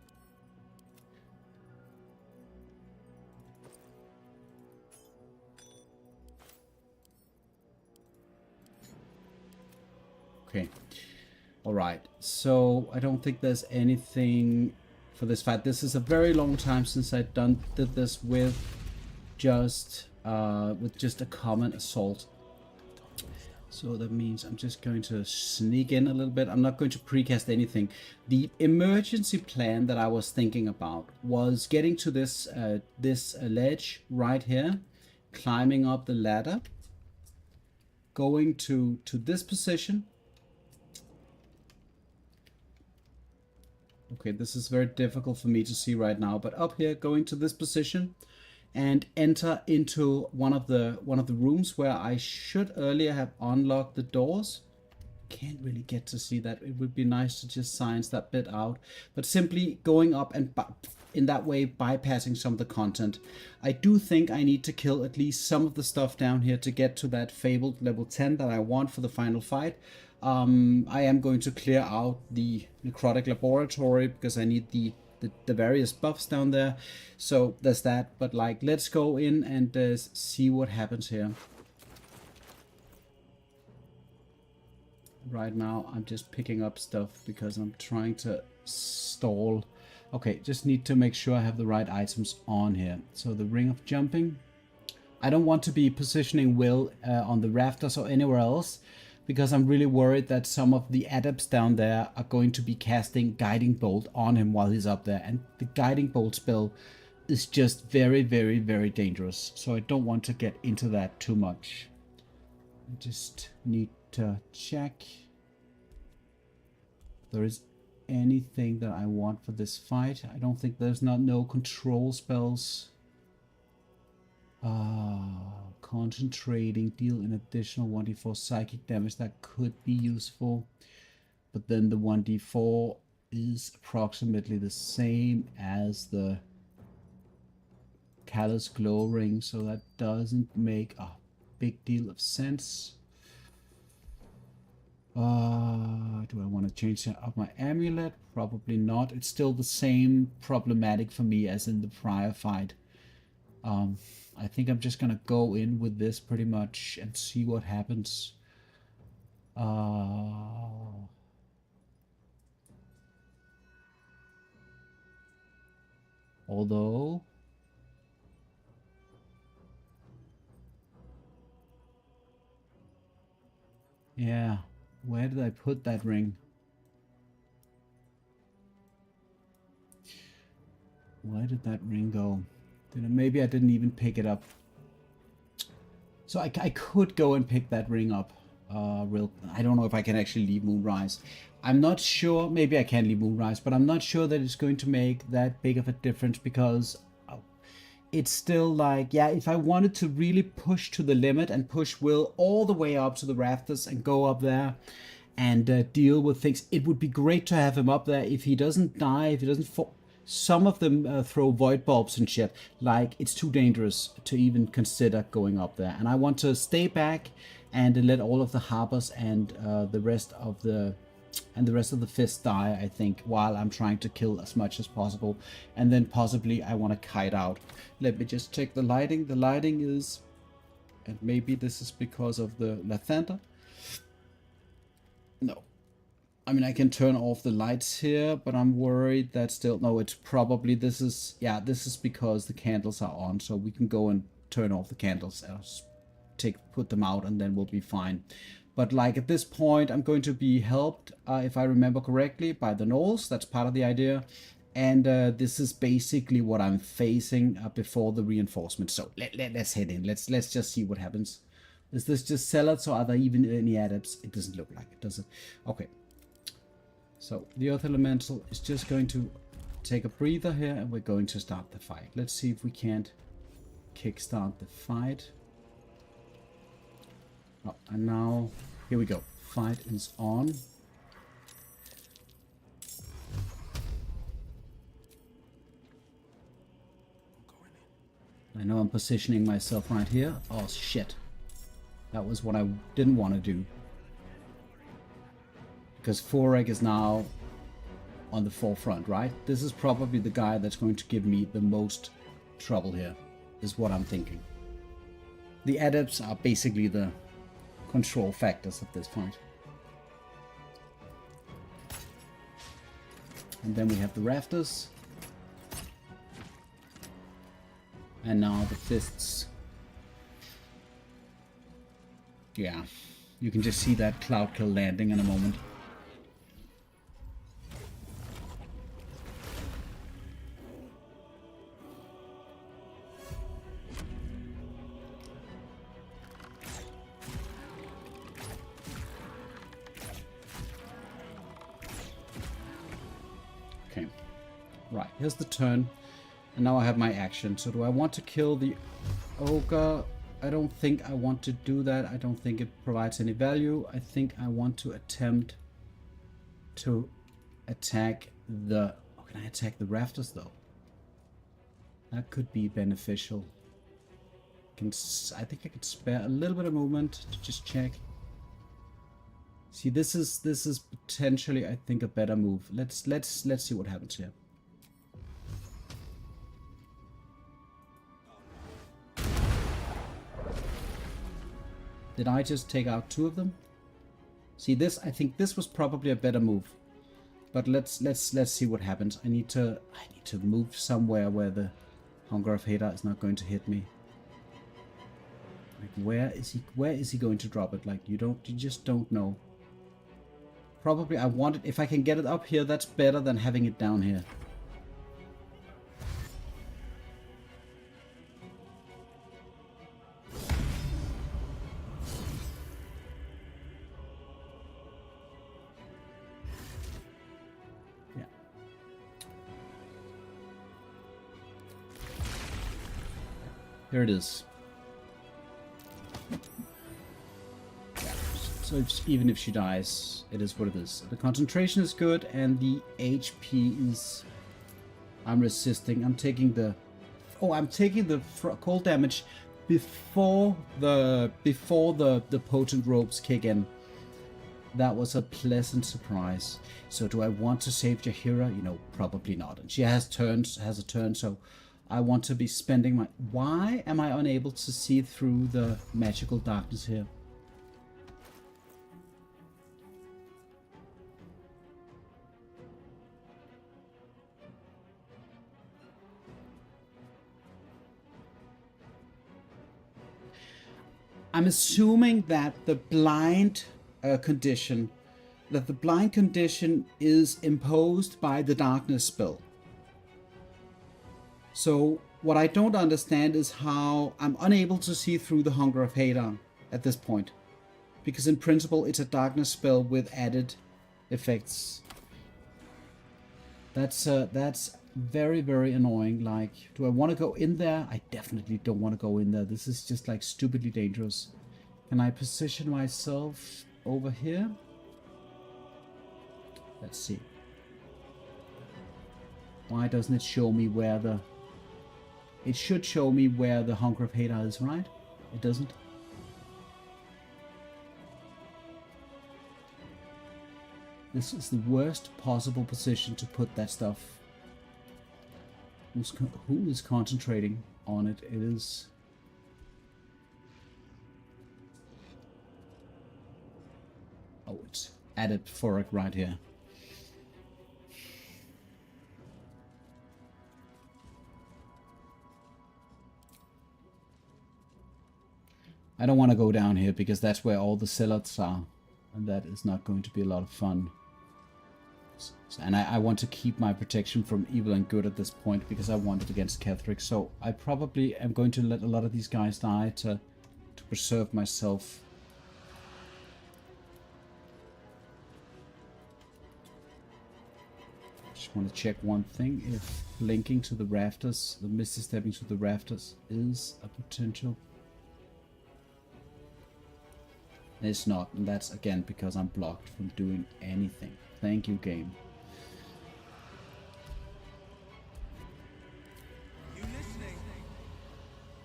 Okay. Alright. So I don't think there's anything for this fight. This is a very long time since I did this with just a common assault. So that means I'm just going to sneak in a little bit. I'm not going to precast anything. The emergency plan that I was thinking about was getting to this ledge right here, climbing up the ladder, going to this position. Okay, this is very difficult for me to see right now, but up here, going to this position and enter into one of the rooms where I should earlier have unlocked the doors. Can't really get to see that. It would be nice to just science that bit out, but simply going up and in that way bypassing some of the content. I do think I need to kill at least some of the stuff down here to get to that fabled level 10 that I want for the final fight. I am going to clear out the necrotic laboratory because I need the various buffs down there. So there's that. But like, let's go in and see what happens here. Right now, I'm just picking up stuff because I'm trying to stall. Okay, just need to make sure I have the right items on here. So the ring of jumping. I don't want to be positioning Wyll on the rafters or anywhere else, because I'm really worried that some of the adepts down there are going to be casting Guiding Bolt on him while he's up there. And the Guiding Bolt spell is just very, very, very dangerous. So I don't want to get into that too much. I just need to check if there is anything that I want for this fight. I don't think there's no control spells. Concentrating, deal an additional 1d4 psychic damage. That could be useful, but then the 1d4 is approximately the same as the Callous Glow Ring, so that doesn't make a big deal of sense. Do I want to change up my amulet? Probably not. It's still the same problematic for me as in the prior fight. I think I'm just gonna go in with this pretty much and see what happens. Although yeah, where did I put that ring? Where did that ring go? Maybe I didn't even pick it up. So I could go and pick that ring up. I don't know if I can actually leave Moonrise. I'm not sure. Maybe I can leave Moonrise, but I'm not sure that it's going to make that big of a difference, because it's still like, yeah, if I wanted to really push to the limit and push Wyll all the way up to the rafters and go up there and deal with things, it would be great to have him up there. If he doesn't die, if he doesn't fall. Some of them throw void bulbs and shit. Like, it's too dangerous to even consider going up there. And I want to stay back and let all of the harbors and the rest of the fists die, I think, while I'm trying to kill as much as possible. And then possibly I want to kite out. Let me just check the lighting. The lighting is, and maybe this is because of the Lathander. No. I mean, I can turn off the lights here, but I'm worried that still, no, it's probably, this is because the candles are on, so we can go and turn off the candles, put them out, and then we'll be fine. But like at this point, I'm going to be helped, if I remember correctly, by the gnolls. That's part of the idea. And this is basically what I'm facing before the reinforcement. So let's head in. Let's just see what happens. Is this just zealots, or are there even any adepts? It doesn't look like it, does it? Okay. So the Earth Elemental is just going to take a breather here, and we're going to start the fight. Let's see if we can't kickstart the fight. Oh, and now, here we go. Fight is on. I know I'm positioning myself right here. Oh shit. That was what I didn't want to do. Because Forek is now on the forefront, right? This is probably the guy that's going to give me the most trouble here, is what I'm thinking. The adepts are basically the control factors at this point. And then we have the rafters. And now the fists. Yeah, you can just see that cloud kill landing in a moment. Okay, right, here's the turn. And now I have my action. So do I want to kill the ogre? I don't think I want to do that. I don't think it provides any value. I think I want to attempt to attack the... Oh, can I attack the rafters though? That could be beneficial. I think I could spare a little bit of movement to just check. See, this is potentially, I think, a better move. Let's see what happens here. Did I just take out 2 of them? See this? I think this was probably a better move. But let's see what happens. I need to move somewhere where the Hunger of Hadar is not going to hit me. Like where is he going to drop it? Like you just don't know. Probably I want it, if I can get it up here, that's better than having it down here. Here it is. Yeah. So even if she dies, it is what it is. The concentration is good, and the HP is... I'm resisting. I'm taking the... Oh, I'm taking the cold damage before the potent ropes kick in. That was a pleasant surprise. So do I want to save Jaheira? You know, probably not. And she has a turn, so I want to be spending my... Why am I unable to see through the magical darkness here? I'm assuming that the blind condition is imposed by the darkness spell. So what I don't understand is how I'm unable to see through the Hunger of Hadar at this point. Because in principle it's a darkness spell with added effects. That's very, very annoying. Like, do I want to go in there? I definitely don't want to go in there. This is just like stupidly dangerous. Can I position myself over here? Let's see. Why doesn't it show me where the... It should show me where the Hunger of Hadar is, right? It doesn't. This is the worst possible position to put that stuff. Who is concentrating on it? It is... Oh, it's added for it right here. I don't want to go down here because that's where all the zealots are, and that is not going to be a lot of fun. And I want to keep my protection from evil and good at this point because I want it against Kethric. So I probably am going to let a lot of these guys die to preserve myself. Just want to check one thing. If linking to the rafters, the misty stepping to the rafters is a potential. It's not, and that's again because I'm blocked from doing anything. Thank you, game.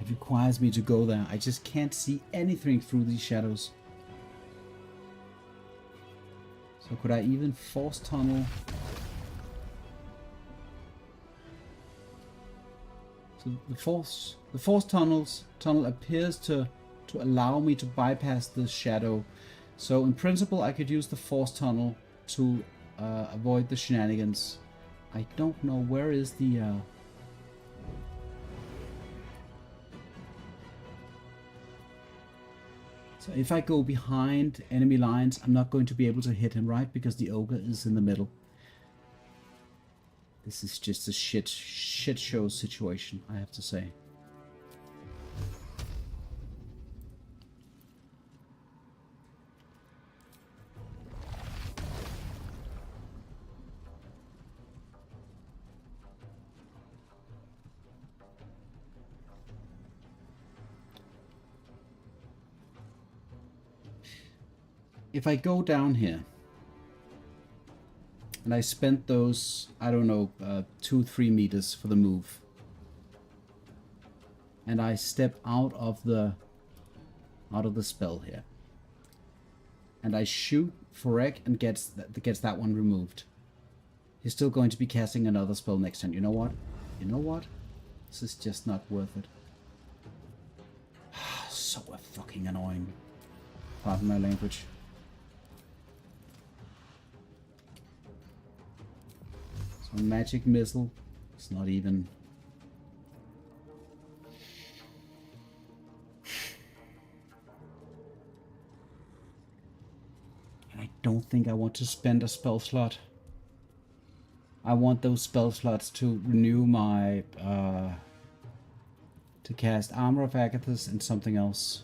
It requires me to go there. I just can't see anything through these shadows. So could I even force tunnel? So the force tunnel appears to allow me to bypass the shadow. So in principle, I could use the force tunnel to avoid the shenanigans. I don't know where is the. So if I go behind enemy lines, I'm not going to be able to hit him, right? Because the ogre is in the middle. This is just a shit show situation, I have to say. If I go down here, and I spent those, I don't know, 2-3 meters for the move, and I step out of the spell here, and I shoot Forek and gets that one removed, he's still going to be casting another spell next turn. You know what? You know what? This is just not worth it. So fucking annoying. Pardon my language. So magic missile. It's not even. And I don't think I want to spend a spell slot. I want those spell slots to renew my to cast Armor of Agathis and something else.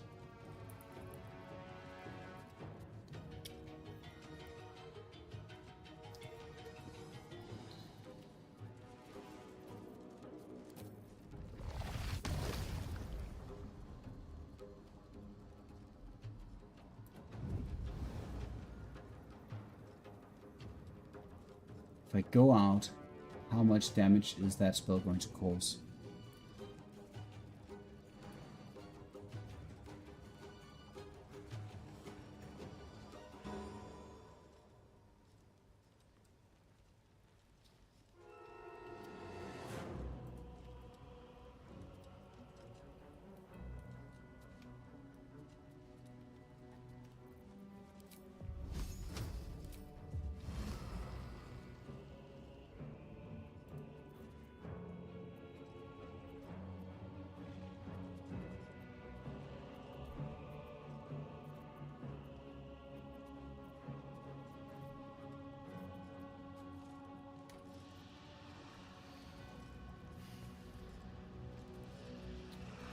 If I go out, how much damage is that spell going to cause?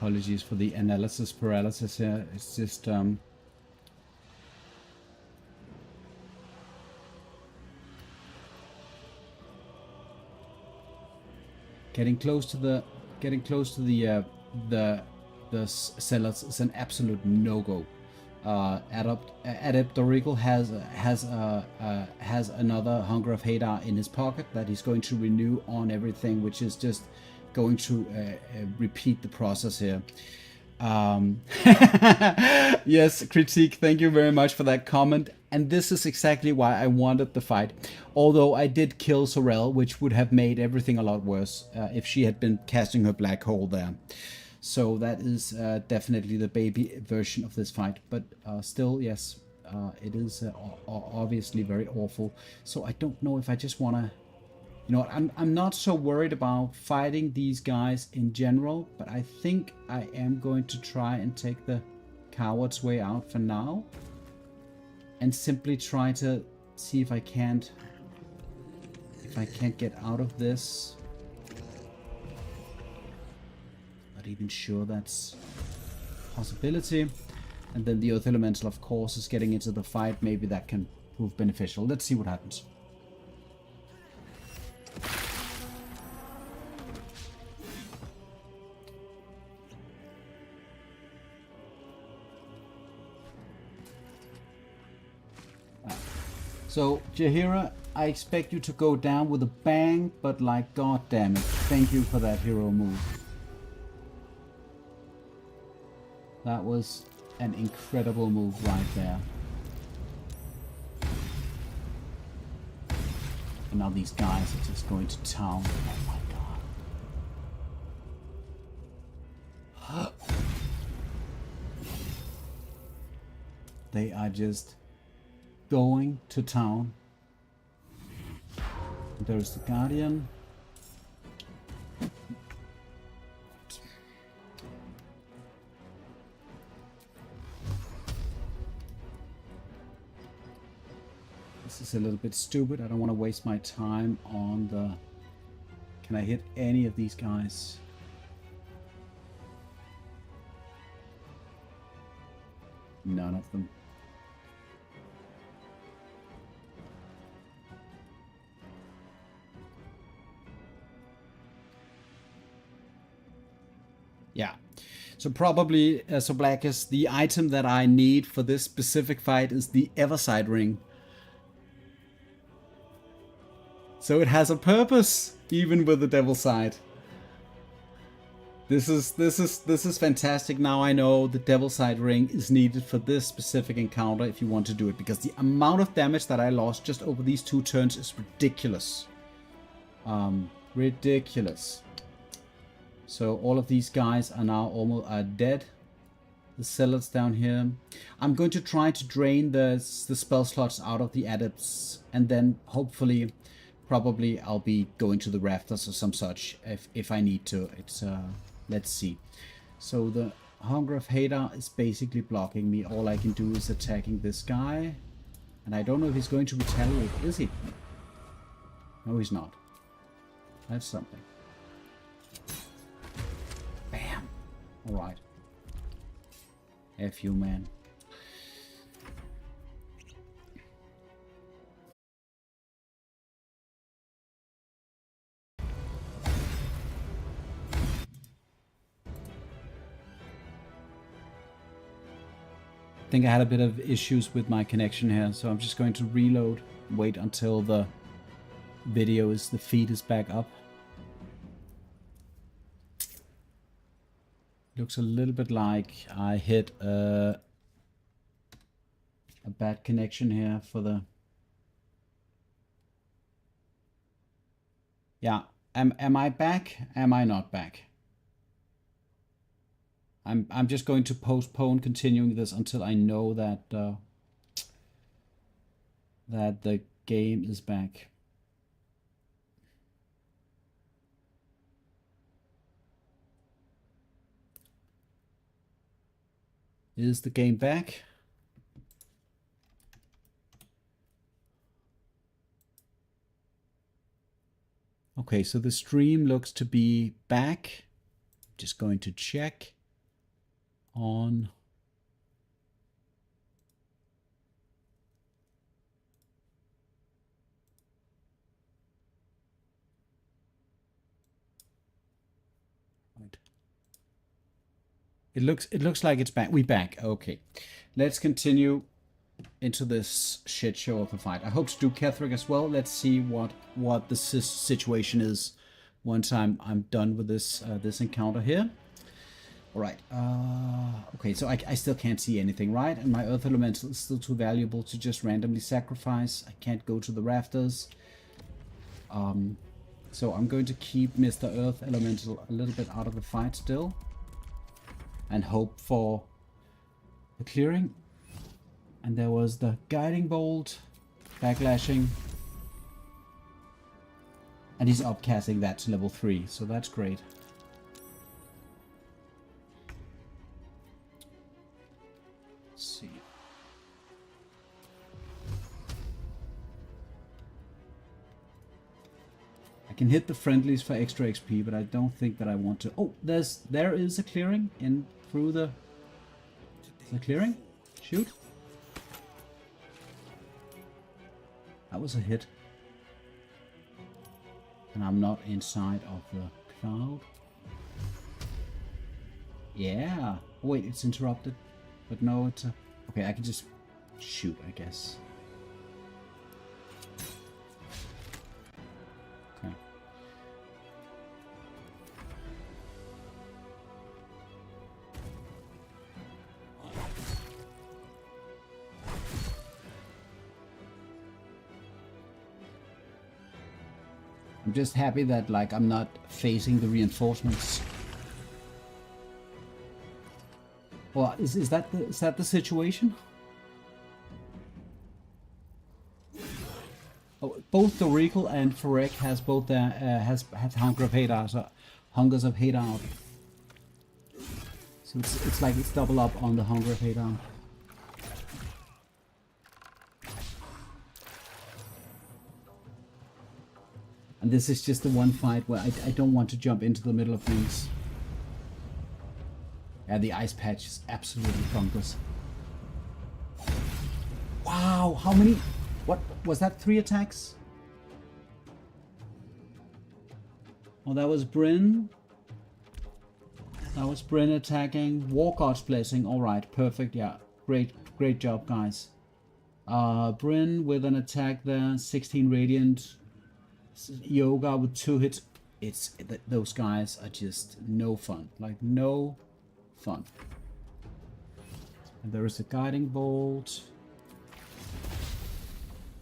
Apologies for the analysis paralysis here. It's just getting close to the sellers is an absolute no-go. Adept Dorigal has another Hunger of Hadar in his pocket that he's going to renew on everything, which is just going to repeat the process here. Yes, Critique, thank you very much for that comment. And this is exactly why I wanted the fight. Although I did kill Sorel, which would have made everything a lot worse if she had been casting her black hole there. So that is definitely the baby version of this fight. But still, yes, it is obviously very awful. So I don't know if I just want to... You know what, I'm not so worried about fighting these guys in general, but I think I am going to try and take the coward's way out for now. And simply try to see if I can't get out of this. Not even sure that's a possibility. And then the Earth Elemental, of course, is getting into the fight. Maybe that can prove beneficial. Let's see what happens. So, Jaheira, I expect you to go down with a bang, but like, god damn it. Thank you for that hero move. That was an incredible move right there. And now these guys are just going to town. Oh my god. They are just going to town. There's the Guardian. This is a little bit stupid. I don't want to waste my time on the... Can I hit any of these guys? None of them. Yeah. So probably, so Blackest, the item that I need for this specific fight is the Everside ring. So it has a purpose, even with the Devil's Side. This is fantastic. Now I know the Devil's Side ring is needed for this specific encounter if you want to do it, because the amount of damage that I lost just over these 2 turns is ridiculous. Ridiculous. So all of these guys are now almost dead. The Zealots down here. I'm going to try to drain the spell slots out of the Adepts, and then hopefully, probably I'll be going to the Rafters or some such if I need to. It's let's see. So the Hunger of Hadar is basically blocking me. All I can do is attacking this guy, and I don't know if he's going to retaliate. Is he? No, he's not. That's something. Bam. All right. F you, man. I think I had a bit of issues with my connection here, so I'm just going to reload, wait until the the feed is back up. Looks a little bit like I hit a bad connection here for the... Yeah, am I back? Am I not back? I'm just going to postpone continuing this until I know that that the game is back. Is the game back? Okay, so the stream looks to be back. Just going to check on... Right. It looks like it's back. We back. Okay. Let's continue into this shit show of a fight. I hope to do Kethric as well. Let's see what the situation is once I'm done with this this encounter here. All right. Okay, so I still can't see anything, right? And my Earth Elemental is still too valuable to just randomly sacrifice. I can't go to the Rafters. So I'm going to keep Mr. Earth Elemental a little bit out of the fight still, and hope for the clearing. And there was the Guiding Bolt, backlashing, and he's upcasting that to level 3, so that's great. Let's see. I can hit the friendlies for extra XP, but I don't think that I want to. Oh, there is a clearing in through the clearing. Shoot. That was a hit. And I'm not inside of the cloud. Yeah. Oh, wait, it's interrupted. But no, it's a... Okay, I can just shoot, I guess. Okay. I'm just happy that, like, I'm not facing the reinforcements. Or is that the situation? Oh, both Dorical and Kethric has both their has Hunger of Hadar, so Hungers of Hadar. So it's like it's double up on the Hunger of Hadar. And this is just the one fight where I don't want to jump into the middle of things. Yeah, the ice patch is absolutely fungus. Wow, how many? What was that? 3 attacks? Oh, that was Bryn. That was Bryn attacking. War God's Blessing. Alright, perfect. Yeah, great job, guys. Bryn with an attack there. 16 Radiant. Yoga with 2 hits. Those guys are just no fun. Like, no fun. And there is a Guiding Bolt.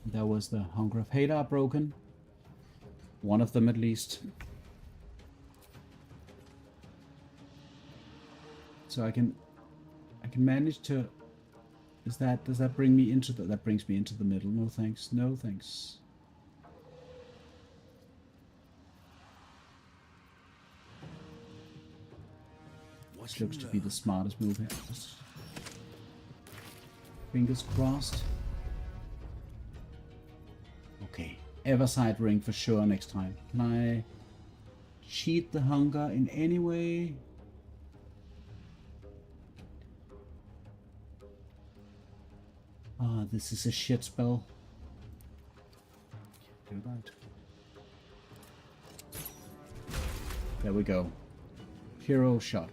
There was the Hunger of Hadar broken. One of them at least. So I can manage to... does that bring me into the... that brings me into the middle. No thanks. No thanks. This looks to be the smartest move here. Fingers crossed. Okay, Everside ring for sure next time. Can I cheat the hunger in any way? Ah, this is a shit spell. Do that. There we go. Hero shot.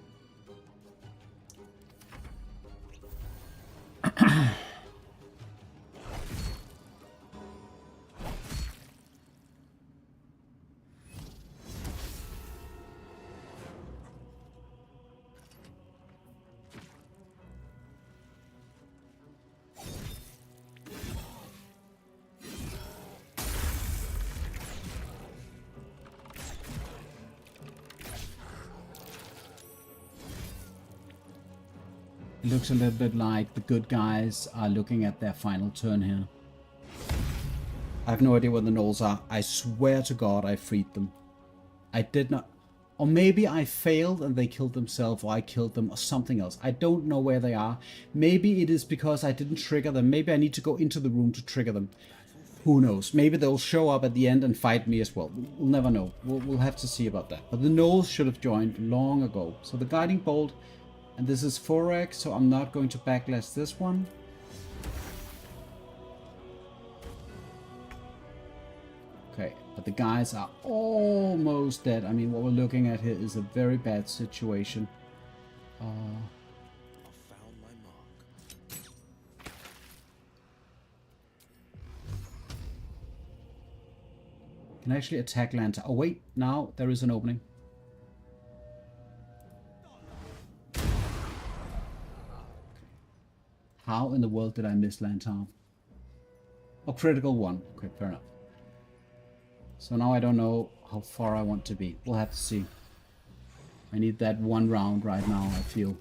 It looks a little bit like the good guys are looking at their final turn here. I have no idea where the gnolls are. I swear to God I freed them. I did not... or maybe I failed and they killed themselves, or I killed them, or something else. I don't know where they are. Maybe it is because I didn't trigger them. Maybe I need to go into the room to trigger them. Who knows? Maybe they'll show up at the end and fight me as well. We'll never know. We'll have to see about that. But the gnolls should have joined long ago. So the Guiding Bolt... and this is 4x, so I'm not going to backlash this one. Okay, but the guys are almost dead. I mean, what we're looking at here is a very bad situation. I found my mark. Can I actually attack Lanta? Oh wait, now there is an opening. How in the world did I miss Lantern? Oh, critical 1. Okay, fair enough. So now I don't know how far I want to be. We'll have to see. I need that 1 round right now, I feel.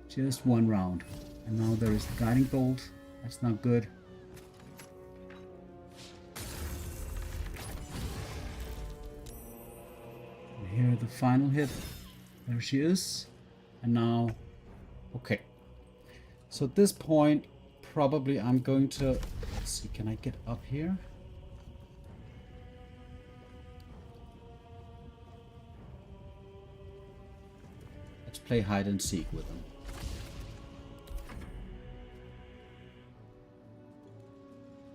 Just 1 round. And now there is the Guiding Bolt. That's not good. And here the final hit. There she is. And now... okay, so at this point, probably I'm going to... let's see, can I get up here? Let's play hide and seek with them.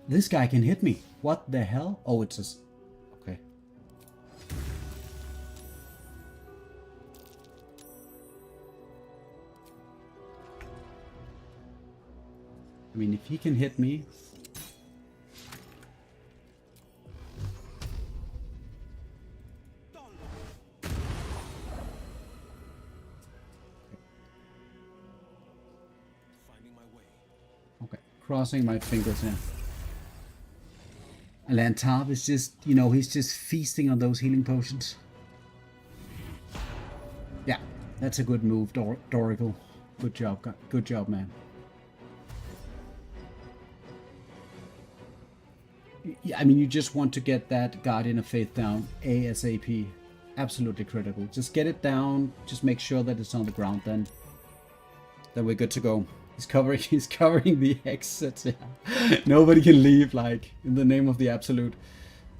This guy can hit me. What the hell? Oh, it's a... okay. I mean, if he can hit me... Finding my way. okay, crossing my fingers here. Lantarv is just, you know, he's just feasting on those healing potions. Yeah, That's a good move, Dorical. Good job, good job, man. I mean, you just want to get that Guardian of Faith down ASAP. Absolutely critical. Just get it down. Just make sure that it's on the ground. Then we're good to go. He's covering the exits. Yeah. Nobody can leave. Like in the name of the absolute.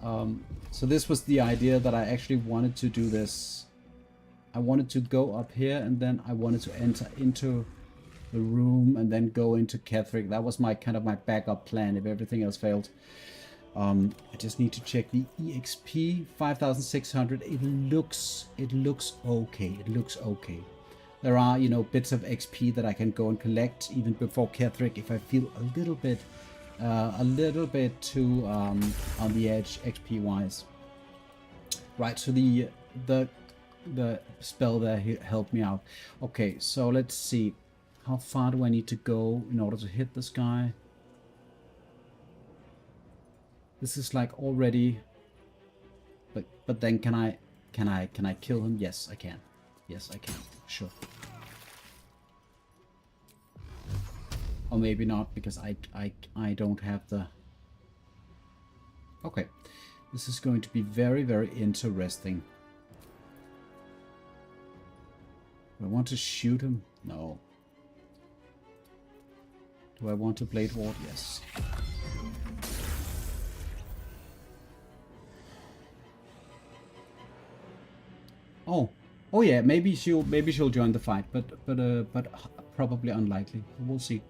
So this was the idea that I actually wanted to do this. I wanted to go up here and then I wanted to enter into the room and then go into Kethric. That was my kind of my backup plan if everything else failed. I just need to check the EXP 5,600. It looks okay. It looks okay. There are, you know, bits of XP that I can go and collect even before Kethric if I feel a little bit too on the edge XP wise. Right. So the spell there helped me out. Okay. So let's see. How far do I need to go in order to hit this guy? This is like already, but then can I kill him? Yes, I can. Yes, I can. Sure. Or maybe not because I don't have the. Okay, this is going to be very, very interesting. Do I want to shoot him? No. Do I want to blade ward? Yes. Oh yeah, maybe she'll join the fight, but probably unlikely. We'll see.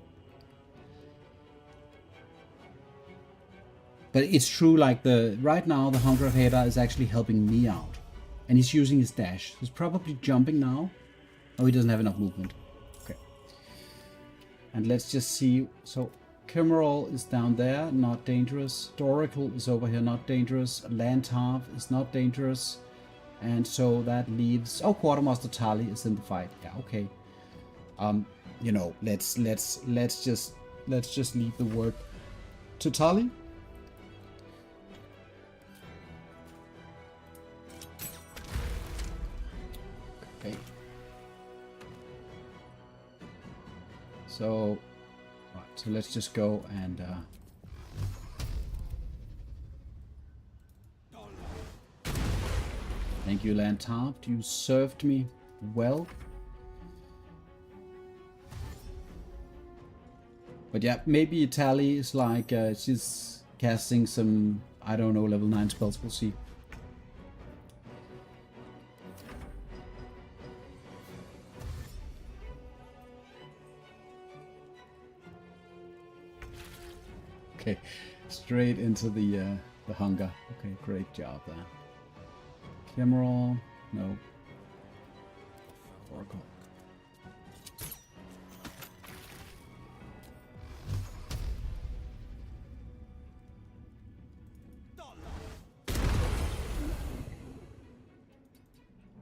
But it's true, like right now the Hunger of Heda is actually helping me out, and he's using his dash. He's probably jumping now. Oh, he doesn't have enough movement. Okay. And let's just see. So Kemerol is down there, not dangerous. Dorical is over here, not dangerous. Lantarv is not dangerous. And so that leaves. Oh, Quartermaster Tali is in the fight. Yeah, okay. You know, let's just leave the word to Tali. Okay. So, right. So let's just go and. Thank you, Lantarv. You served me well. But yeah, maybe Tali is like, she's casting some, I don't know, level 9 spells. We'll see. Okay, straight into the hunger. Okay, great job there. Kemerol, no. Oracle.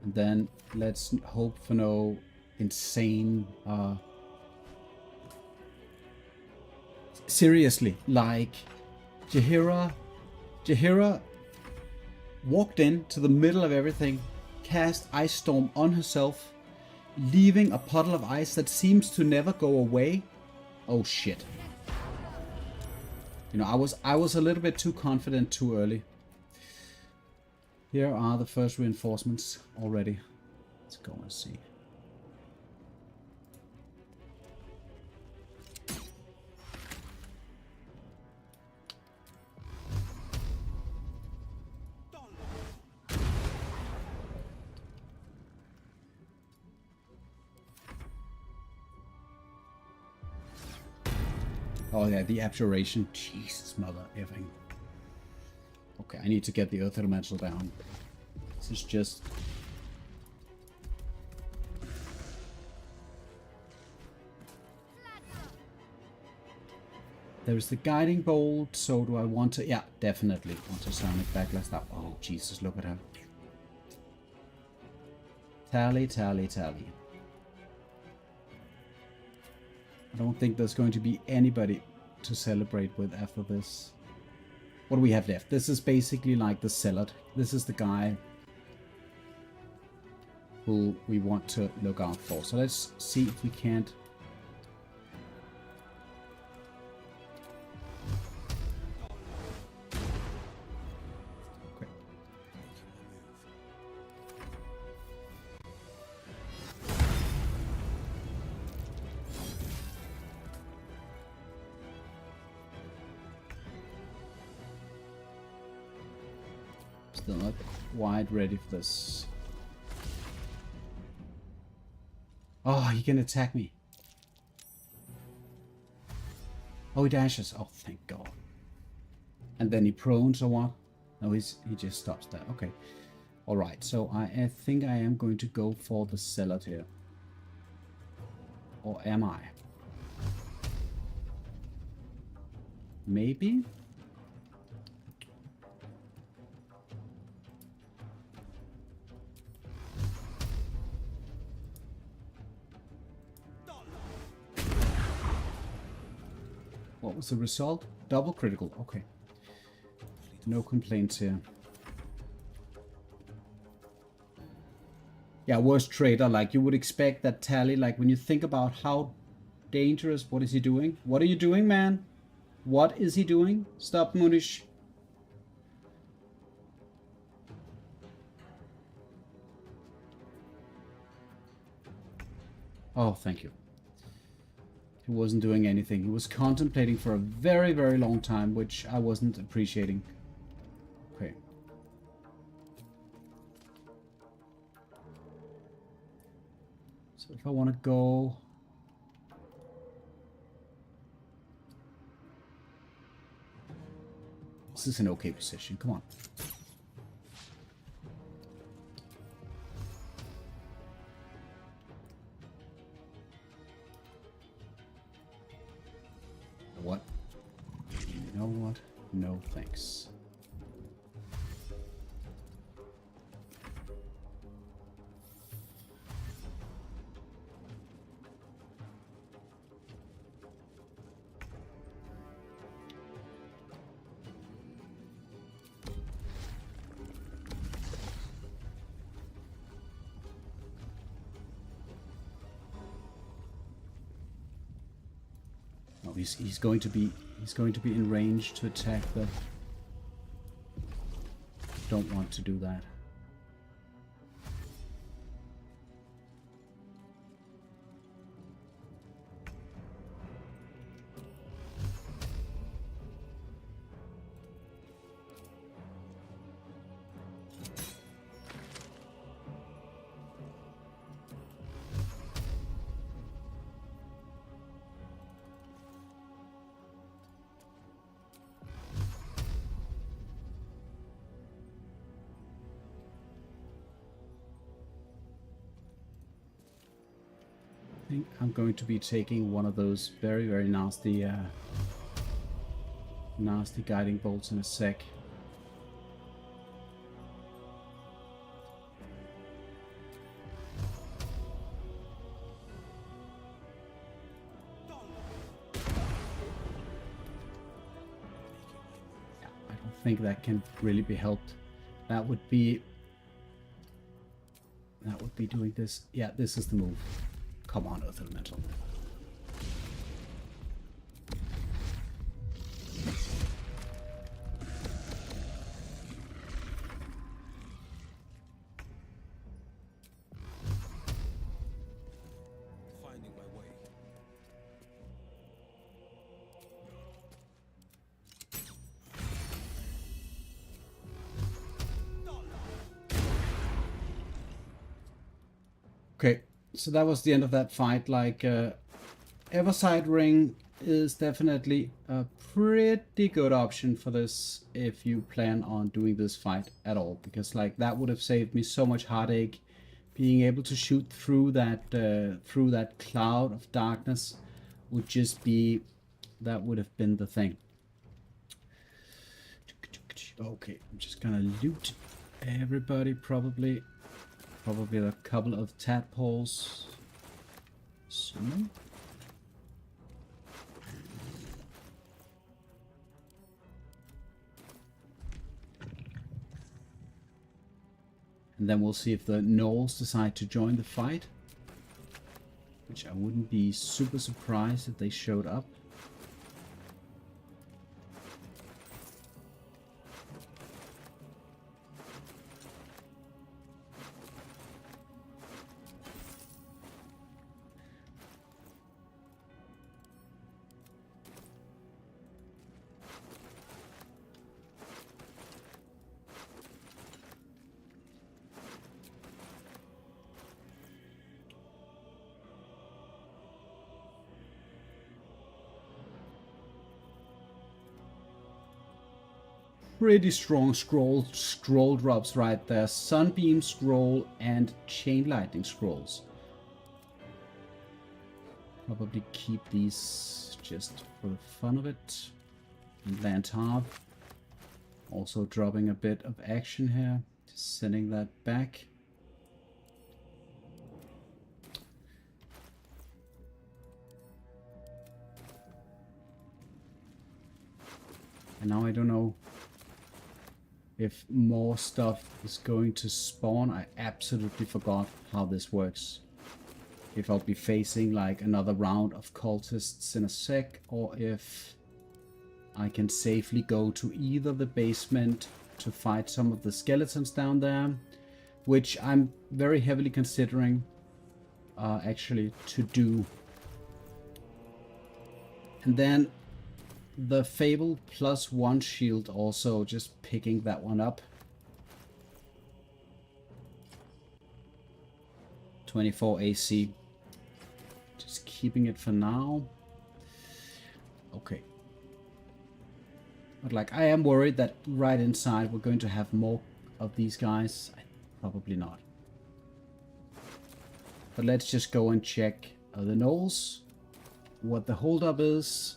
And then let's hope for no insane. Seriously, like Jaheira walked into the middle of everything, cast Ice Storm on herself, leaving a puddle of ice that seems to never go away. Oh shit. You know, I was a little bit too confident too early. Here are the first reinforcements already. Let's go and see. Oh yeah, the abjuration. Jesus, mother effing. Okay, I need to get the Earth Elemental down. This is just... There's the Guiding Bolt, so do I want to... Yeah, definitely want to Sonic Backlash that. Oh, Jesus, look at her. Tally, tally, tally. I don't think there's going to be anybody to celebrate with after this. What do we have left? This is basically like the Zealot. This is the guy. who we want to look out for. So let's see if we can't. Okay. Still not quite ready for this. Oh, he can attack me. Oh, he dashes. Oh, thank God. And then he prones or what? No, he just stops there. Okay. All right. So I think I am going to go for the Zealot here. Or am I? Maybe? What was the result? Double critical. Okay. No complaints here. Yeah, worst traitor. Like, you would expect that tally. Like, when you think about how dangerous. What is he doing? What are you doing, man? What is he doing? Stop, Munish. Oh, thank you. He wasn't doing anything. He was contemplating for a very, very long time, which I wasn't appreciating. Okay. So if I want to go... This is an okay position. Come on. What? You know what? No thanks. He's going to be in range to attack the... Don't want to do that. I think I'm going to be taking one of those very, very nasty nasty guiding bolts in a sec. Yeah, I don't think that can really be helped. That would be doing this. Yeah, this is the move. Come on, Earth Elemental. Finding my way. Okay, so that was the end of that fight. Like, Everside Ring is definitely a pretty good option for this if you plan on doing this fight at all, because like that would have saved me so much heartache. Being able to shoot through that cloud of darkness would just be, that would have been the thing. Okay, I'm just gonna loot everybody. Probably a couple of tadpoles. So. And then we'll see if the gnolls decide to join the fight. Which I wouldn't be super surprised if they showed up. Pretty strong scroll drops right there. Sunbeam scroll and chain lightning scrolls. Probably keep these just for the fun of it. And land half. Also dropping a bit of action here. Just sending that back. And now I don't know if more stuff is going to spawn. I absolutely forgot how this works. If I'll be facing like another round of cultists in a sec, or if I can safely go to either the basement to fight some of the skeletons down there, which I'm very heavily considering actually to do. And then the Fable +1 shield also, just picking that one up. 24 AC. Just keeping it for now. Okay. But like, I am worried that right inside we're going to have more of these guys. Probably not. But let's just go and check the gnolls. What the holdup is.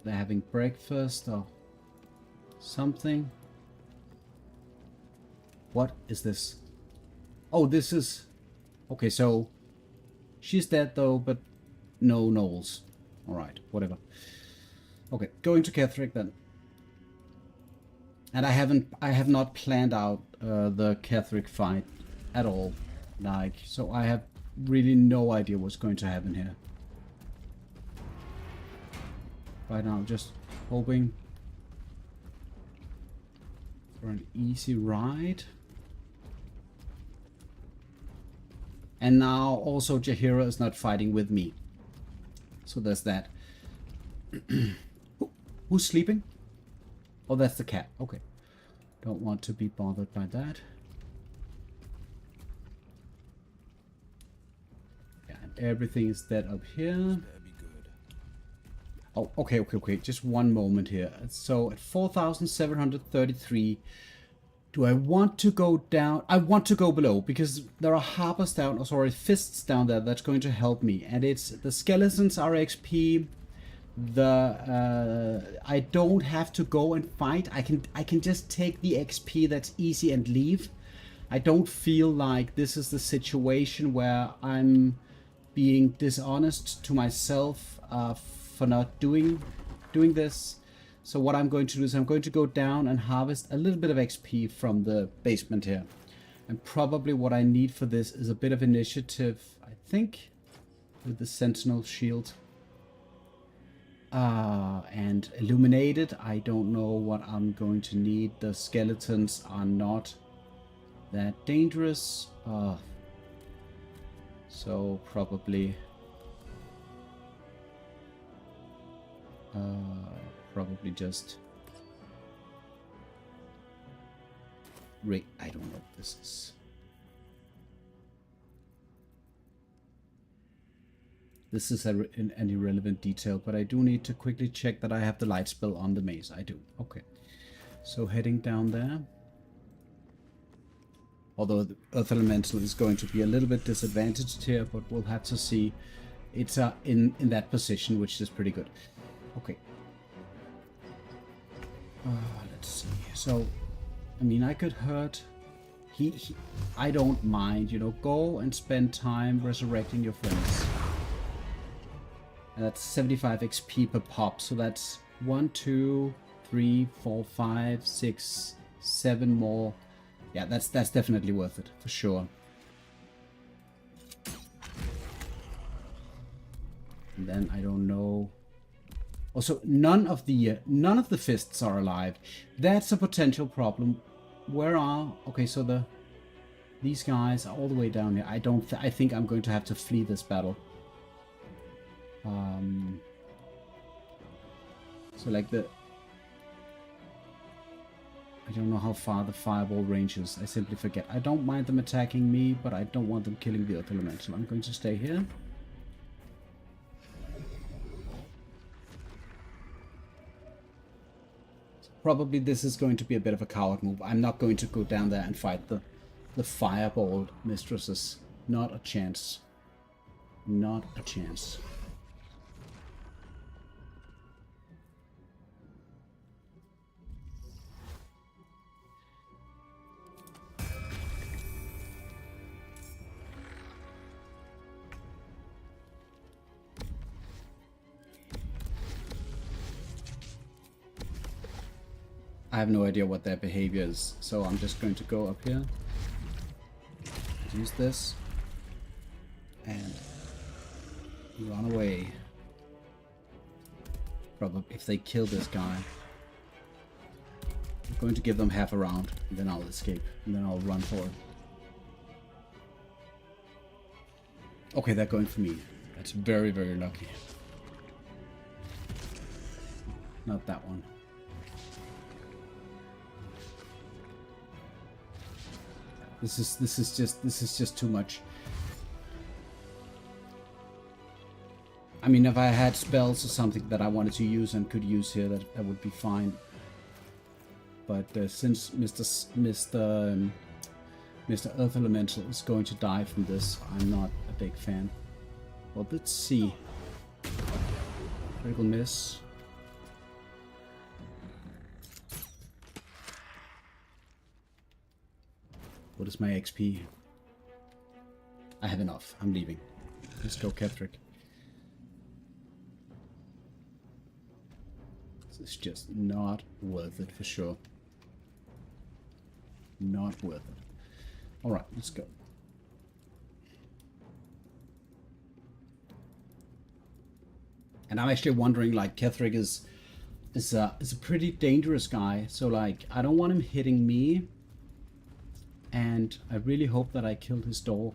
They're having breakfast or something. What is this? Oh, this is... Okay, so she's dead though, but no gnolls. Alright, whatever. Okay, going to Kethric then. And I have not planned out the Kethric fight at all. Like, so I have really no idea what's going to happen here. Right now, just hoping for an easy ride. And now also Jaheira is not fighting with me. So there's that. Who's sleeping? Oh, that's the cat. Okay. Don't want to be bothered by that. Yeah, and everything is dead up here. Oh, okay. Just one moment here. So at 4,733, do I want to go down? I want to go below because there are harpers down, or sorry, fists down there that's going to help me. And it's the skeletons are XP. I don't have to go and fight. I can just take the XP that's easy and leave. I don't feel like this is the situation where I'm being dishonest to myself for not doing this. So what I'm going to do is I'm going to go down and harvest a little bit of XP from the basement here. And probably what I need for this is a bit of initiative, I think, with the sentinel shield. And illuminated, I don't know what I'm going to need. The skeletons are not that dangerous. So probably just I don't know what this is. This is an irrelevant detail, but I do need to quickly check that I have the light spell on the mace. I do. Okay. So heading down there. Although the Earth Elemental is going to be a little bit disadvantaged here, but we'll have to see. It's in that position, which is pretty good. Okay. Let's see. So, I mean, I could hurt. I don't mind, you know. Go and spend time resurrecting your friends. And that's 75 XP per pop. So that's 1, 2, 3, 4, 5, 6, 7 more Yeah, that's definitely worth it, for sure. And then I don't know. Also, none of the fists are alive. That's a potential problem. Where are... Okay, so these guys are all the way down here. I think I'm going to have to flee this battle. So like I don't know how far the fireball range is. I simply forget. I don't mind them attacking me, but I don't want them killing the Earth Elemental. I'm going to stay here. Probably this is going to be a bit of a coward move. I'm not going to go down there and fight the fireball mistresses. Not a chance. Not a chance. I have no idea what their behavior is, so I'm just going to go up here, use this, and run away. Probably if they kill this guy, I'm going to give them half a round, and then I'll escape, and then I'll run for it. Okay, they're going for me. That's very, very lucky. Not that one. This is just too much. I mean, if I had spells or something that I wanted to use and could use here, that would be fine. But since Mr. Earth Elemental is going to die from this, I'm not a big fan. Well, let's see. Critical miss. What is my XP? I have enough. I'm leaving. Let's go, Kethric. This is just not worth it for sure. Not worth it. Alright, let's go. And I'm actually wondering, like, Kethric is a pretty dangerous guy. So, like, I don't want him hitting me. And I really hope that I killed his dog.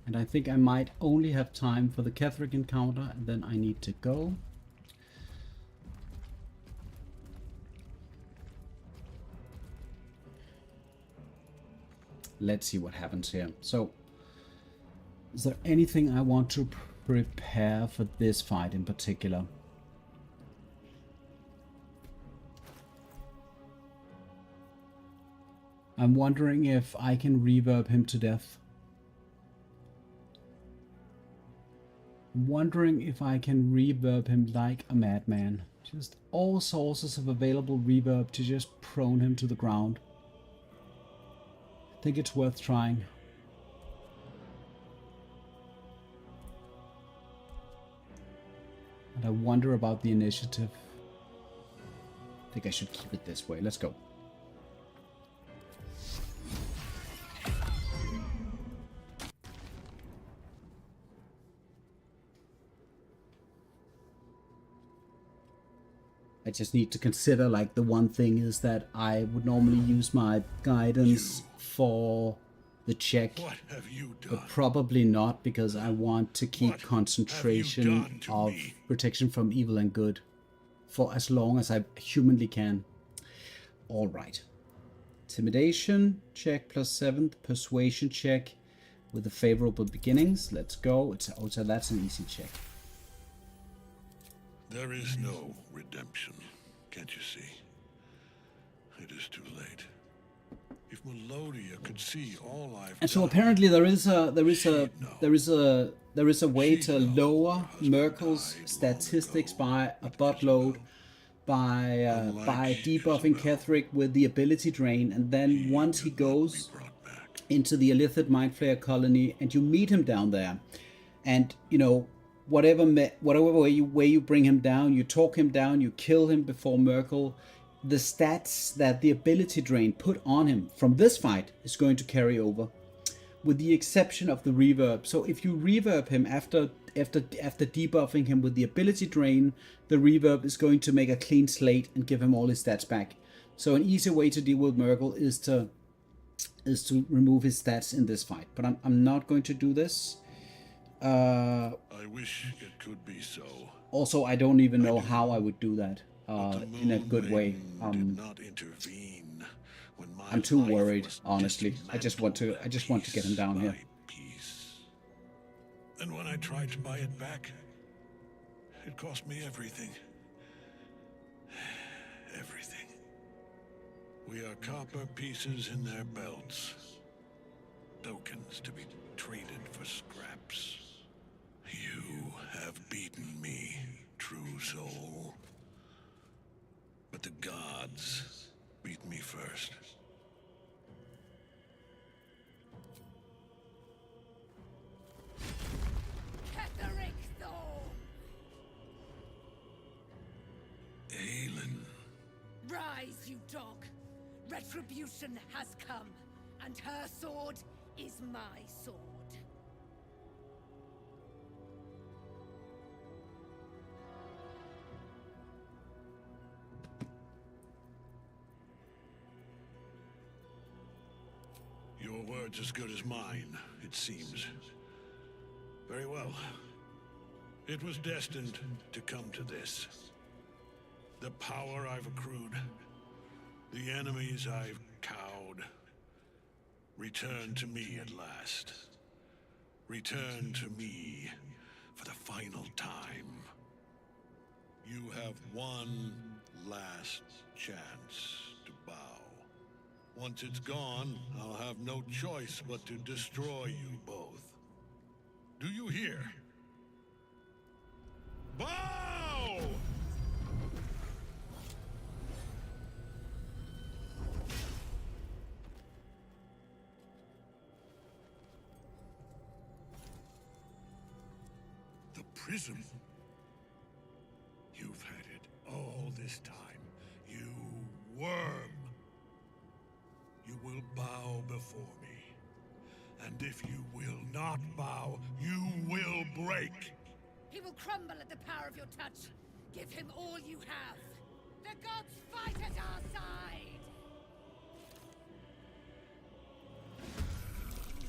And I think I might only have time for the Kethric encounter, and then I need to go. Let's see what happens here. So, is there anything I want to prepare for this fight in particular? I'm wondering if I can reverb him to death. I'm wondering if I can reverb him like a madman. Just all sources of available reverb to just prone him to the ground. I think it's worth trying. And I wonder about the initiative. I think I should keep it this way. Let's go. I just need to consider, like, the one thing is that I would normally use my guidance for the check, What have you done? but probably not, because I want to keep What concentration have you done to of me? protection from evil and good for as long as I humanly can. All right. Intimidation check +7, persuasion check with the favorable beginnings. Let's go. It's also, that's an easy check. There is no redemption, can't you see? It is too late. If Melodia could see all I've And so done, apparently there is a way She'd to know lower her husband Merkel's died long statistics ago by a with buttload Isabel. by Unlike debuffing Isabel, Kethric with the ability drain, and then once he could not be goes brought back. into the Illithid Mind Flayer colony and you meet him down there, and you know, whatever way you bring him down, you talk him down, you kill him before Merkel, the stats that the ability drain put on him from this fight is going to carry over, with the exception of the reverb. So if you reverb him after debuffing him with the ability drain, the reverb is going to make a clean slate and give him all his stats back. So an easy way to deal with Merkel is to remove his stats in this fight. But I'm not going to do this. I wish it could be so. Also, I don't even know how I would do that in a good way. Did not intervene when my I'm too life worried, was honestly. I just want to get him down here. Piece. And when I tried to buy it back, it cost me everything. Everything. We are copper pieces in their belts. Tokens to be traded for scraps. You have beaten me, true soul. But the gods beat me first. Kethric Thor! Aelin. Rise, you dog! Retribution has come, and her sword is my sword. Your word's as good as mine, it seems. Very well. It was destined to come to this. The power I've accrued, the enemies I've cowed, return to me at last. Return to me for the final time. You have one last chance to bow. Once it's gone, I'll have no choice but to destroy you both. Do you hear? Bow! The prism? You've had it all this time, you worm. You will bow before me. And if you will not bow, you will break. He will crumble at the power of your touch. Give him all you have. The gods fight at our side!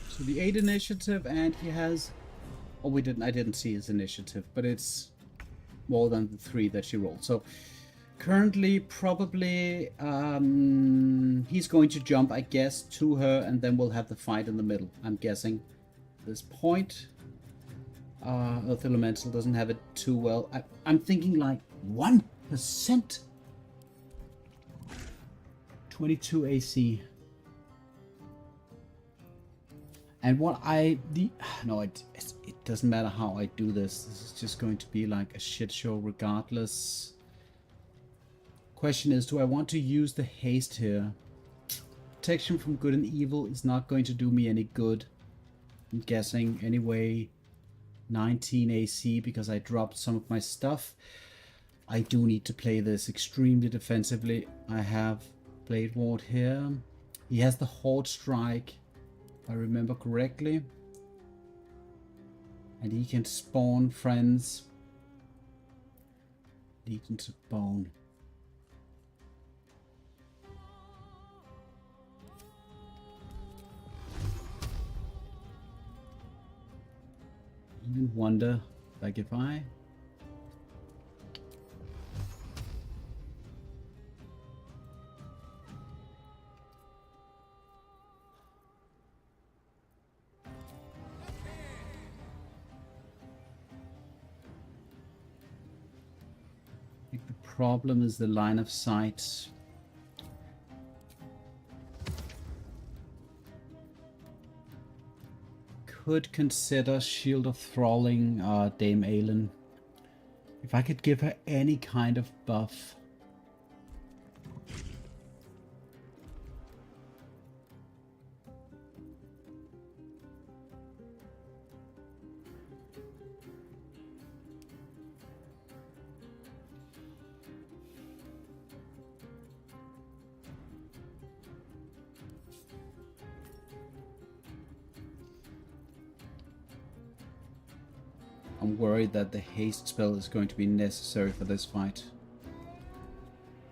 So the 8 initiative, and he has... Oh, I didn't see his initiative, but it's more than the 3 that she rolled. So currently, probably, he's going to jump, I guess, to her, and then we'll have the fight in the middle, I'm guessing. At this point, Earth Elemental doesn't have it too well. I'm thinking like 1%. 22 AC. And it doesn't matter how I do this. This is just going to be like a shit show regardless. Question is, do I want to use the haste here? Protection from good and evil is not going to do me any good, I'm guessing. Anyway, 19 AC because I dropped some of my stuff. I do need to play this extremely defensively. I have Blade Ward here. He has the Horde Strike, if I remember correctly. And he can spawn friends. Legions of Bone. Even wonder, like if I... I think the problem is the line of sight. Could consider Shield of Thralling Dame Aelin. If I could give her any kind of buff. I'm worried that the haste spell is going to be necessary for this fight.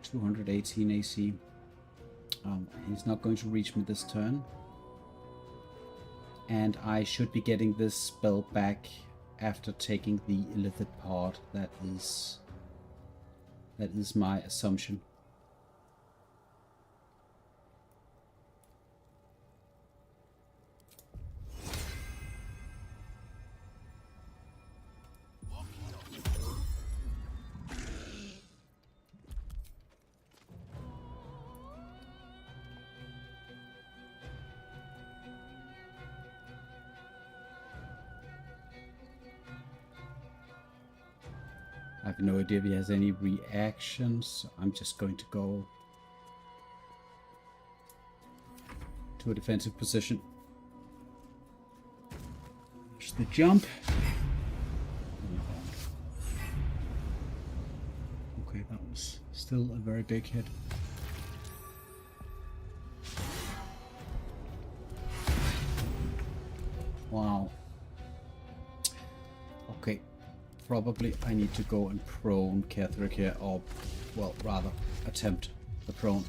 218 AC. He's not going to reach me this turn. And I should be getting this spell back after taking the illithid part. That is my assumption. I have no idea if he has any reactions, so I'm just going to go to a defensive position. There's the jump. Okay, that was still a very big hit. Wow. Okay. Probably I need to go and prone Kethric here, or, well, rather, attempt the prone.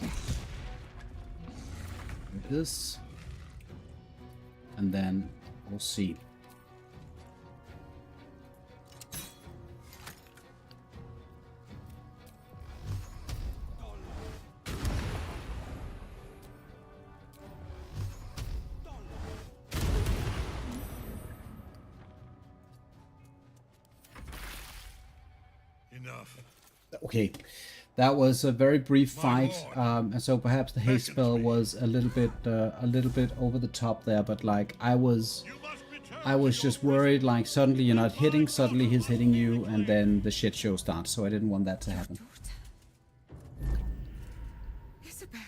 With this. And then we'll see. Okay, that was a very brief fight, and so perhaps the haste spell was a little bit over the top there. But like I was just worried. Like suddenly you're not hitting, suddenly he's hitting you, and then the shit show starts. So I didn't want that to happen. Isabel.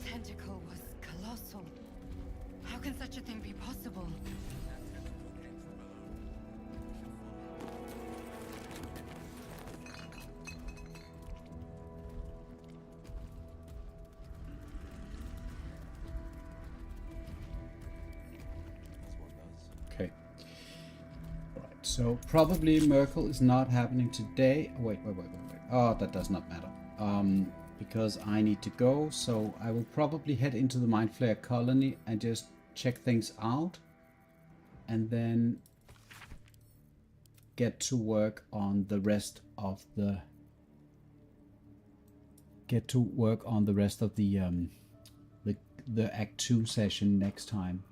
Tentacle was colossal. How can such a thing be possible? Okay. Right. So probably Merkel is not happening today. Wait. Oh, that does not matter. Because I need to go, so I will probably head into the Mind Flayer colony and just check things out, and then get to work on the rest of the the Act 2 session next time.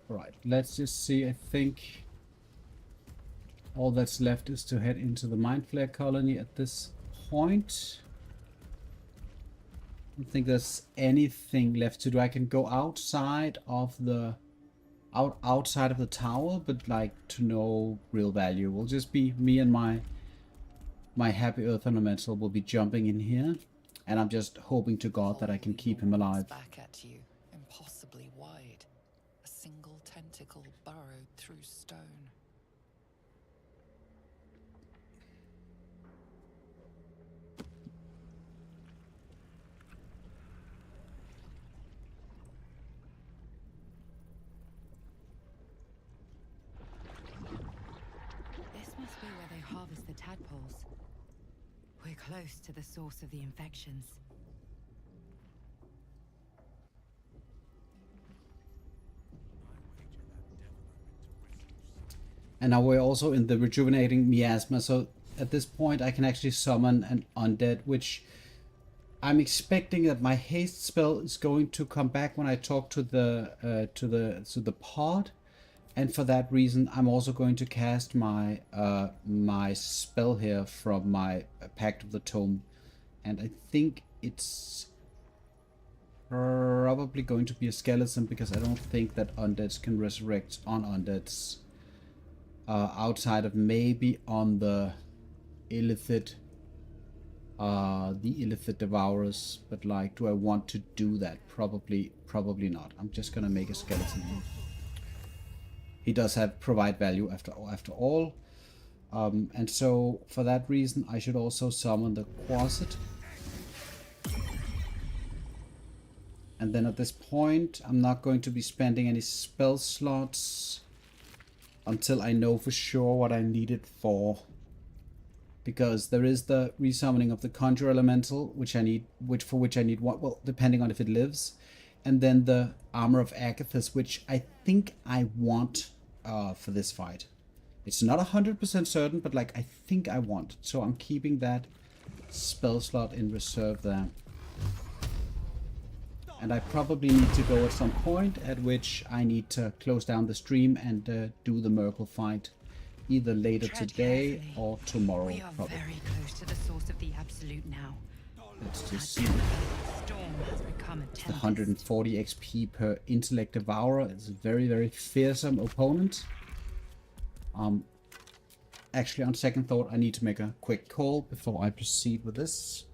Right, let's just see. I think all that's left is to head into the Mind Flayer colony at this point. I don't think there's anything left to do. I can go outside of the outside of the tower, but like to no real value. Will just be me and my happy Earth Elemental will be jumping in here, and I'm just hoping to God that I can keep him alive. Back at you, impossibly wide. A single tentacle burrowed through stone. close to the source of the infections. And now we're also in the rejuvenating miasma, so at this point I can actually summon an undead, which I'm expecting that my haste spell is going to come back when I talk to the pod, and for that reason I'm also going to cast my my spell here from my Pact of the Tome, and I think it's probably going to be a skeleton because I don't think that undeads can resurrect on undeads. Outside of maybe on the illithid devourers, but like, do I want to do that? Probably not. I'm just gonna make a skeleton here. He does provide value after all, and so for that reason I should also summon the Quasit. And then at this point I'm not going to be spending any spell slots until I know for sure what I need it for. Because there is the resummoning of the Conjure Elemental, which I need, for which I need one, well, depending on if it lives, and then the Armor of Agathis, which I think I want for this fight. It's not 100% certain, but like I think I want. So I'm keeping that spell slot in reserve there. And I probably need to go at some point at which I need to close down the stream and do the Merkle fight. Either later today carefully. or tomorrow, We are probably. very close to the source of the absolute now. Let's just see. Storm has become a The tempest. 140 XP per Intellect Devourer. It's a very, very fearsome opponent. Actually, on second thought, I need to make a quick call before I proceed with this.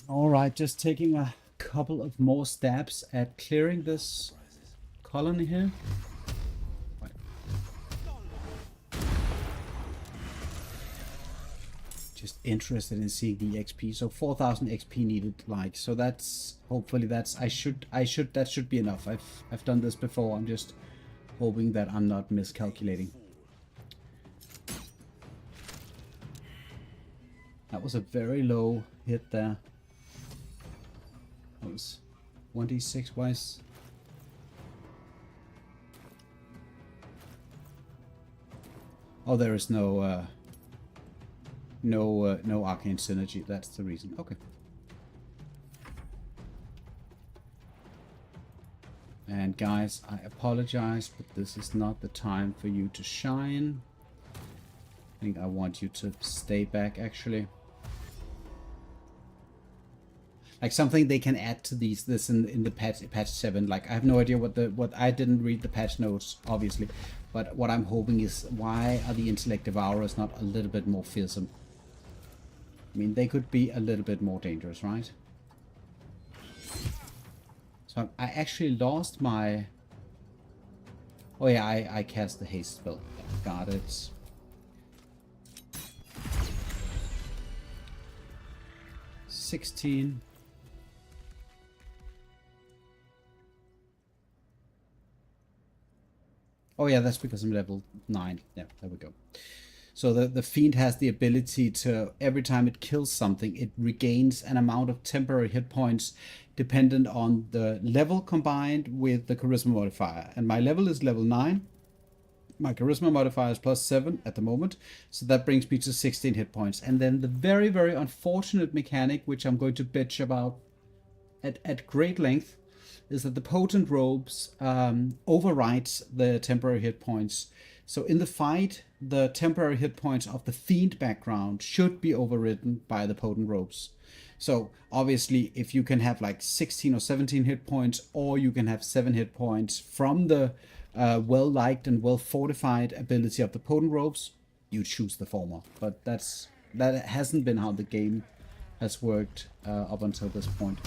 Alright, just taking a couple of more stabs at clearing this colony here. Right. Just interested in seeing the XP. So 4,000 XP needed, like, so that's, hopefully that's, that should be enough. I've done this before. I'm just hoping that I'm not miscalculating. That was a very low hit there. That was 1d6 wise. Oh, there is no no arcane synergy. That's the reason. Okay. And guys, I apologize, but this is not the time for you to shine. I think I want you to stay back, actually. Like something they can add to this in the patch 7. Like I have no idea what I didn't read the patch notes, obviously. But what I'm hoping is, why are the intellect devourers not a little bit more fearsome? I mean, they could be a little bit more dangerous, right? So I actually lost my... Oh yeah, I cast the haste spell. Got it. $16. Oh yeah, that's because I'm level 9. Yeah, there we go. So the fiend has the ability to, every time it kills something, it regains an amount of temporary hit points dependent on the level combined with the charisma modifier. And my level is level 9. My charisma modifier is +7 at the moment. So that brings me to 16 hit points. And then the very, very unfortunate mechanic, which I'm going to bitch about at great length, is that the potent robes overrides the temporary hit points. So in the fight, the temporary hit points of the fiend background should be overridden by the potent robes. So obviously, if you can have like 16 or 17 hit points, or you can have 7 hit points from the well-liked and well-fortified ability of the potent robes, you choose the former. But that hasn't been how the game has worked up until this point.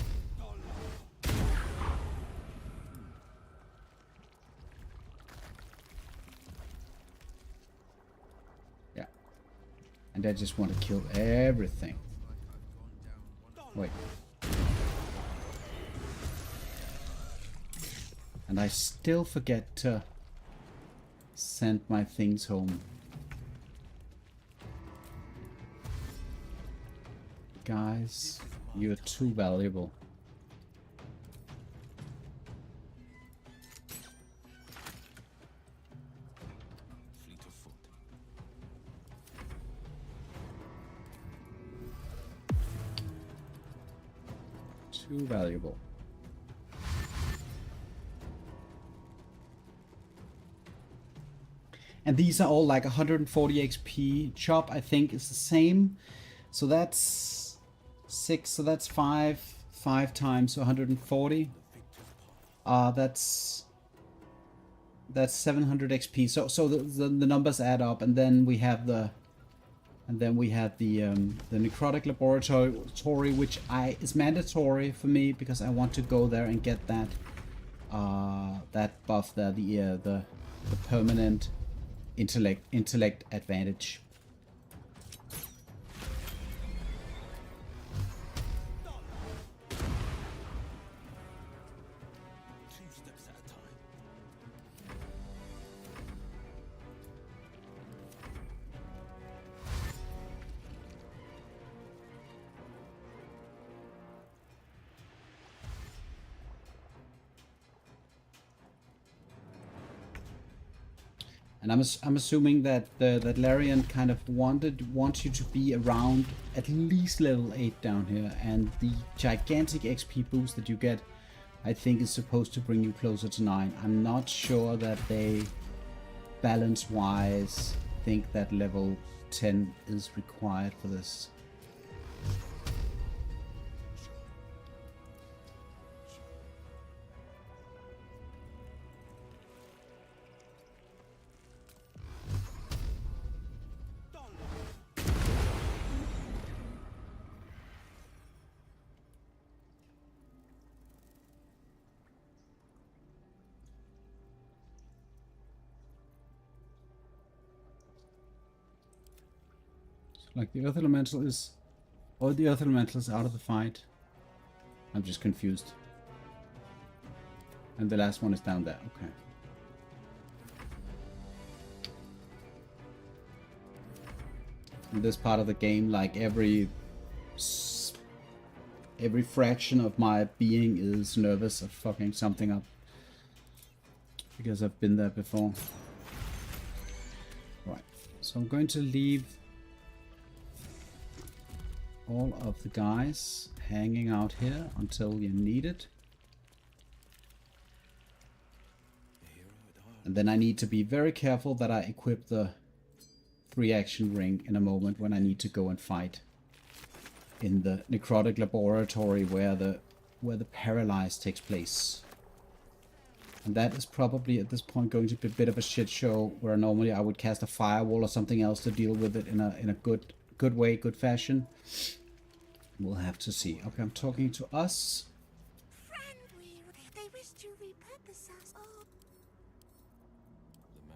And I just want to kill everything. Wait. And I still forget to send my things home. Guys, you're too valuable. Too valuable. And these are all like 140 XP. Chop, I think, is the same. So that's 6. So that's 5 times 140. That's 700 XP. So the numbers add up, and then we have the necrotic laboratory, which is mandatory for me because I want to go there and get that buff there, the permanent intellect advantage. And I'm assuming that that Larian kind of wants you to be around at least level 8 down here, and the gigantic XP boost that you get, I think, is supposed to bring you closer to 9. I'm not sure that they, balance-wise, think that level 10 is required for this. Like the Earth Elemental is... Or the Earth Elemental is out of the fight. I'm just confused. And the last one is down there. Okay. in this part of the game. Like every fraction of my being is nervous of fucking something up. Because I've been there before. Right, so I'm going to leave all of the guys hanging out here until you need it. And then I need to be very careful that I equip the 3-action ring in a moment when I need to go and fight in the necrotic laboratory where the paralyze takes place. And that is probably at this point going to be a bit of a shit show, where normally I would cast a firewall or something else to deal with it in a good way, good fashion. We'll have to see. Okay, I'm talking to us. They wish to repurpose us. Oh.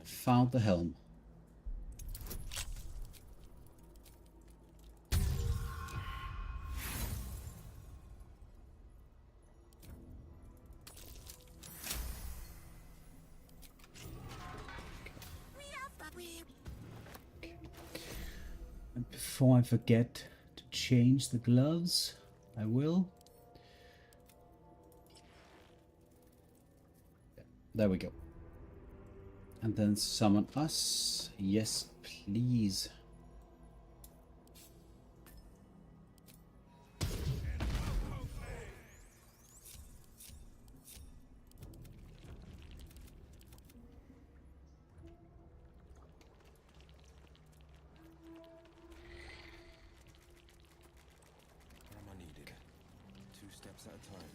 Found the helm. And before I forget to change the gloves, I will. There we go. And then summon us. Yes, please. Where am I needed? 2 steps at a time.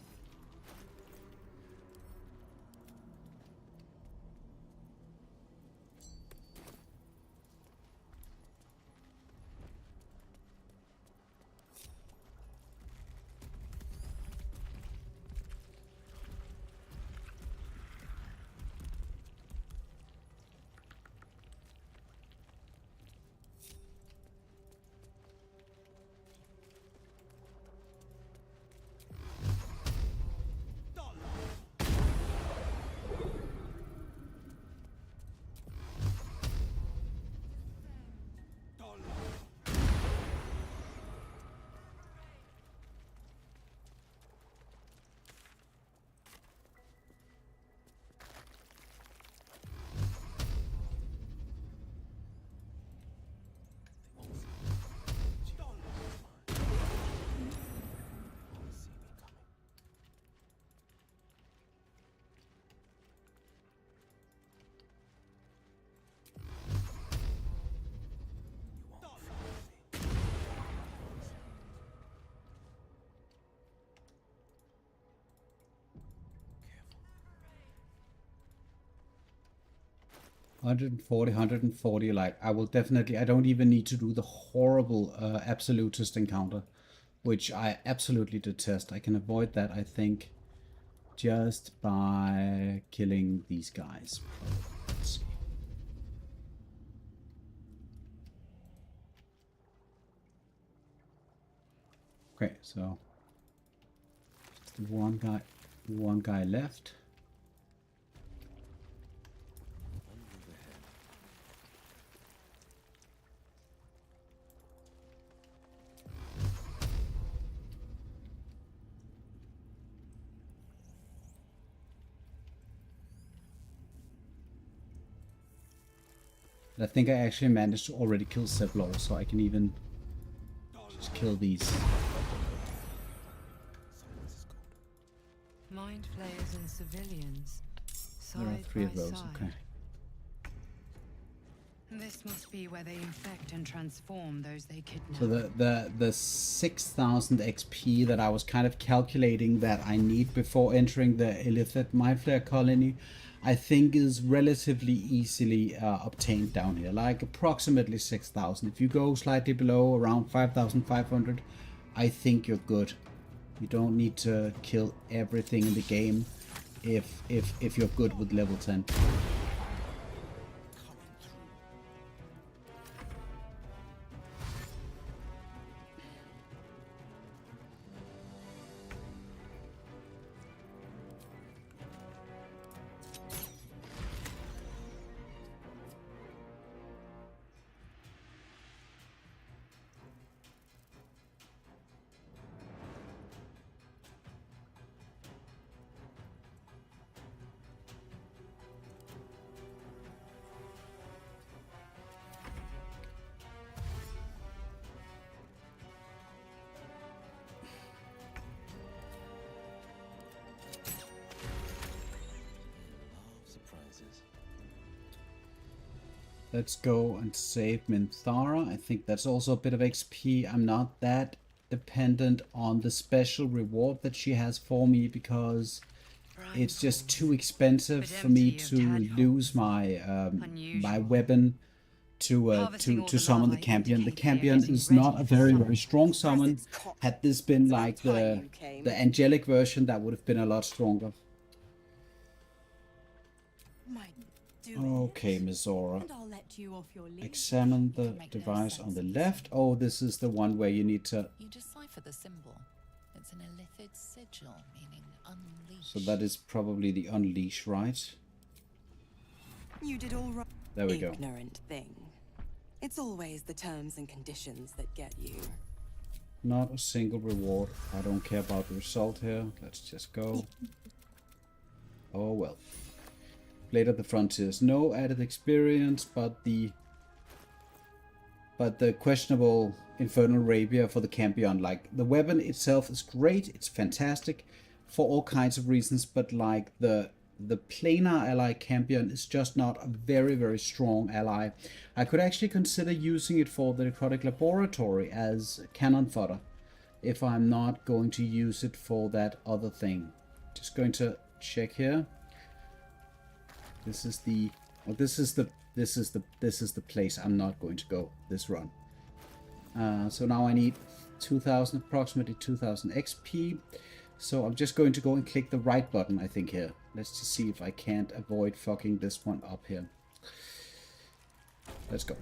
$140, like I will definitely, I don't even need to do the horrible absolutist encounter, which I absolutely detest. I can avoid that, I think, just by killing these guys. Let's see. Okay, so just one guy left. I think I actually managed to already kill several, so I can even just kill these. Mind flayers and civilians. There are 3 of those, okay. This must be where they infect and transform those they kidnap. So the 6,000 XP that I was kind of calculating that I need before entering the Illithid Mind Flayer colony, I think is relatively easily obtained down here, like approximately 6,000. If you go slightly below, around 5,500, I think you're good. You don't need to kill everything in the game if you're good with level 10. Let's go and save Minthara. I think that's also a bit of XP. I'm not that dependent on the special reward that she has for me because it's just too expensive for me to lose my my weapon to summon the champion. The champion is not a very strong summon. Had this been like the angelic version, that would have been a lot stronger. Okay, Mizora. Examine the device on the left. Oh, this is the one where you need to... You decipher the symbol. It's an illithid sigil, meaning unleash. So that is probably the unleash, right? You did all right. There we go. Ignorant thing. It's always the terms and conditions that get you. Not a single reward. I don't care about the result here. Let's just go. Oh well. Blade of the Frontiers. No added experience, but the questionable Infernal Rapier for the Campion. Like, the weapon itself is great. It's fantastic for all kinds of reasons, but like the planar ally Campion is just not a very strong ally. I could actually consider using it for the Necrotic Laboratory as cannon fodder if I'm not going to use it for that other thing. Just going to check here. This is the place I'm not going to go this run. So now I need 2,000, approximately 2,000 XP. So I'm just going to go and click the right button, I think, here. Let's just see if I can't avoid fucking this one up here. Let's go.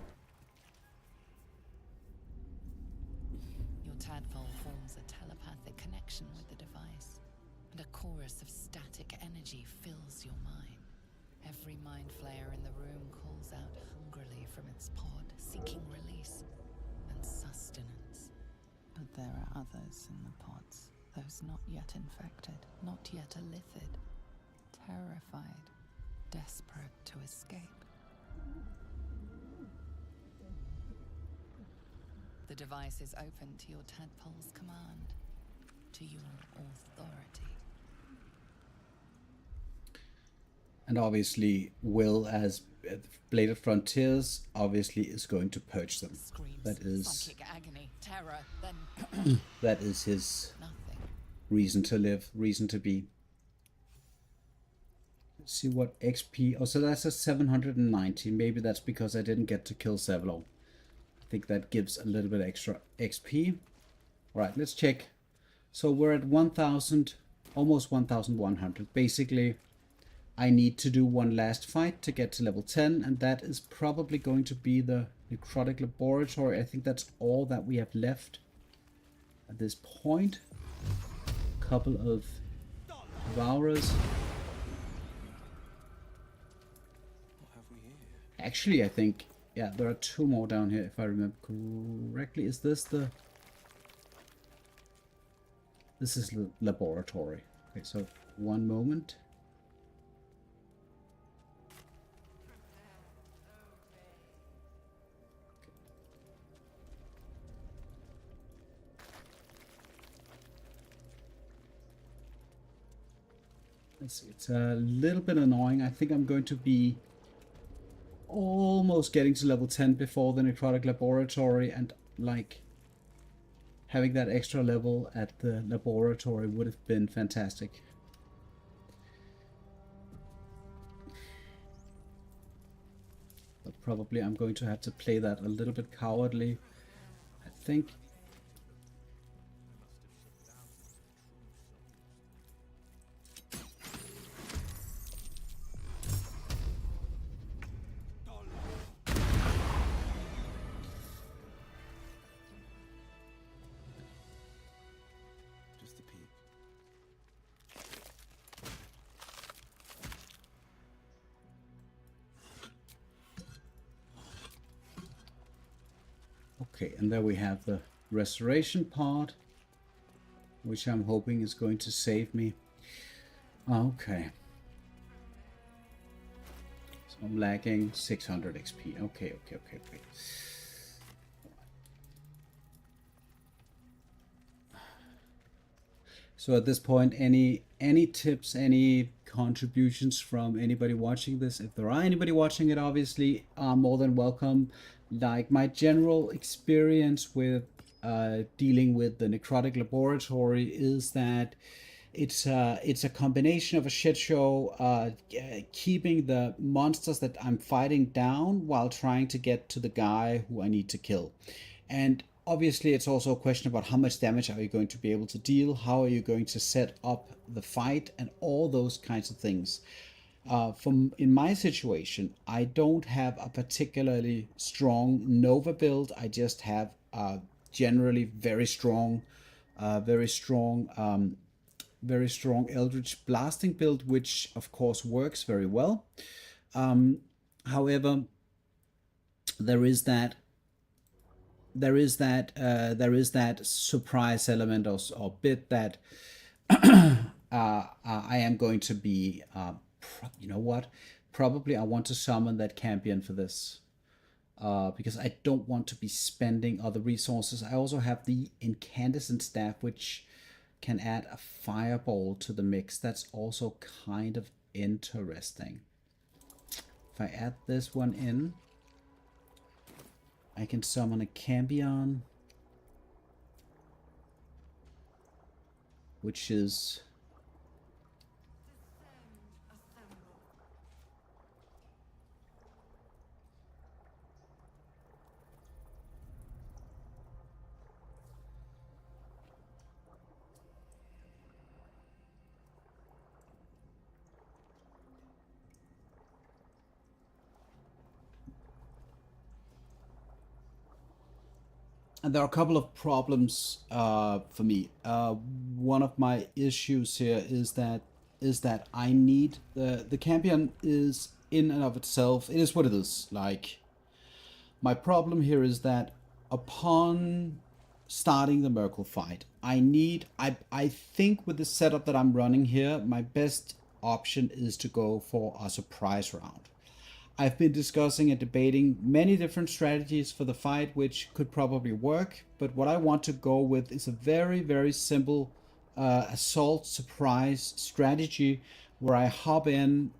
Your tadpole forms a telepathic connection with the device, and a chorus of static energy fills your mind. Every mind flayer in the room calls out hungrily from its pod, seeking release and sustenance. But there are others in the pods, those not yet infected, not yet illithid, terrified, desperate to escape. The device is open to your tadpole's command, to your authority. And obviously, Wyll, as Blade of Frontiers, obviously is going to purge them. Screams, that is psychic agony, terror, then that is his nothing. reason to live, reason to be. Let's see what XP. Oh, so that's a 790. Maybe that's because I didn't get to kill Sevelo. I think that gives a little bit extra XP. All right, let's check. So we're at 1,000, almost 1,100. Basically, I need to do one last fight to get to level 10, and that is probably going to be the Necrotic Laboratory. I think that's all that we have left at this point. Couple of Devourers. What have we here? Actually, I think, yeah, there are two more down here, if I remember correctly. Is this the... This is the laboratory. Okay, so one moment. Let's see, it's a little bit annoying. I think I'm going to be almost getting to level 10 before the Necrotic Laboratory, and like having that extra level at the laboratory would have been fantastic. But probably I'm going to have to play that a little bit cowardly, I think. Just a peek. Okay, and there we have the restoration part, which I'm hoping is going to save me. Okay. So I'm lacking 600 XP. Okay. So at this point, any tips, any contributions from anybody watching this? If there are anybody watching it, obviously, more than welcome. Like my general experience with dealing with the necrotic laboratory is that it's a combination of a shit show, keeping the monsters that I'm fighting down while trying to get to the guy who I need to kill. And obviously, it's also a question about how much damage are you going to be able to deal, how are you going to set up the fight, and all those kinds of things. From in my situation, I don't have a particularly strong Nova build. I just have generally very strong Eldritch blasting build, which of course works very well. However, there is that surprise element or bit that I am going to be. You know what? Probably I want to summon that champion for this. Because I don't want to be spending other resources. I also have the incandescent staff, which can add a fireball to the mix. That's also kind of interesting. If I add this one in, I can summon a Cambion, which is and there are a couple of problems for me. One of my issues here is that I need the Campion is in and of itself. It is what it is. Like my problem here is that upon starting the Merkle fight, I think with the setup that I'm running here, my best option is to go for a surprise round. I've been discussing and debating many different strategies for the fight, which could probably work, but what I want to go with is a very, very simple assault surprise strategy where I hop in,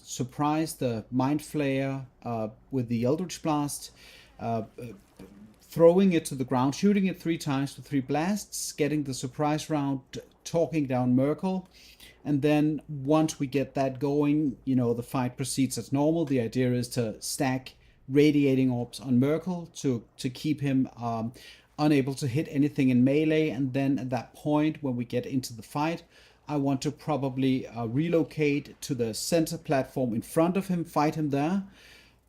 surprise the Mind Flayer with the Eldritch Blast, throwing it to the ground, shooting it 3 times with 3 blasts, getting the surprise round, talking down Merkle. And then once we get that going, the fight proceeds as normal. The idea is to stack radiating orbs on Merkle to keep him unable to hit anything in melee. And then at that point, when we get into the fight, I want to probably relocate to the center platform in front of him, fight him there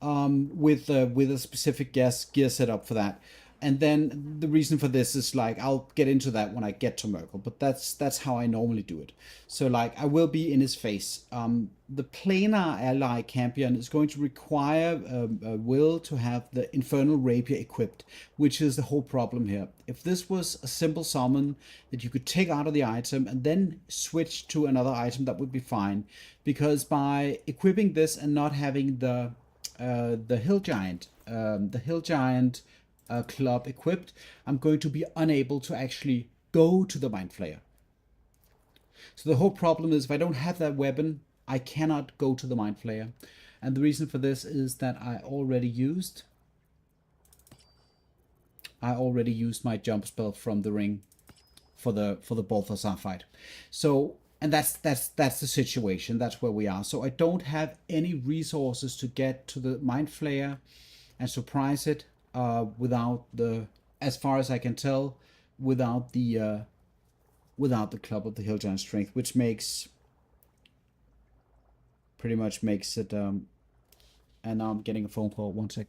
with a specific gear setup for that. And then the reason for this is like I'll get into that when I get to Merkle, but that's how I normally do it. So like I will be in his face. The planar ally champion is going to require Wyll to have the Infernal Rapier equipped, which is the whole problem here. If this was a simple summon that you could take out of the item and then switch to another item, that would be fine. Because by equipping this and not having the Hill Giant, club equipped, I'm going to be unable to actually go to the Mind Flayer. So the whole problem is if I don't have that weapon, I cannot go to the Mind Flayer. And the reason for this is that I already used my jump spell from the ring for the Balthazar fight. So and that's the situation. That's where we are. So I don't have any resources to get to the Mind Flayer and surprise it without the, as far as I can tell, without the Club of the Hill Giant Strength, which pretty much makes it. And now I'm getting a phone call. 1 sec.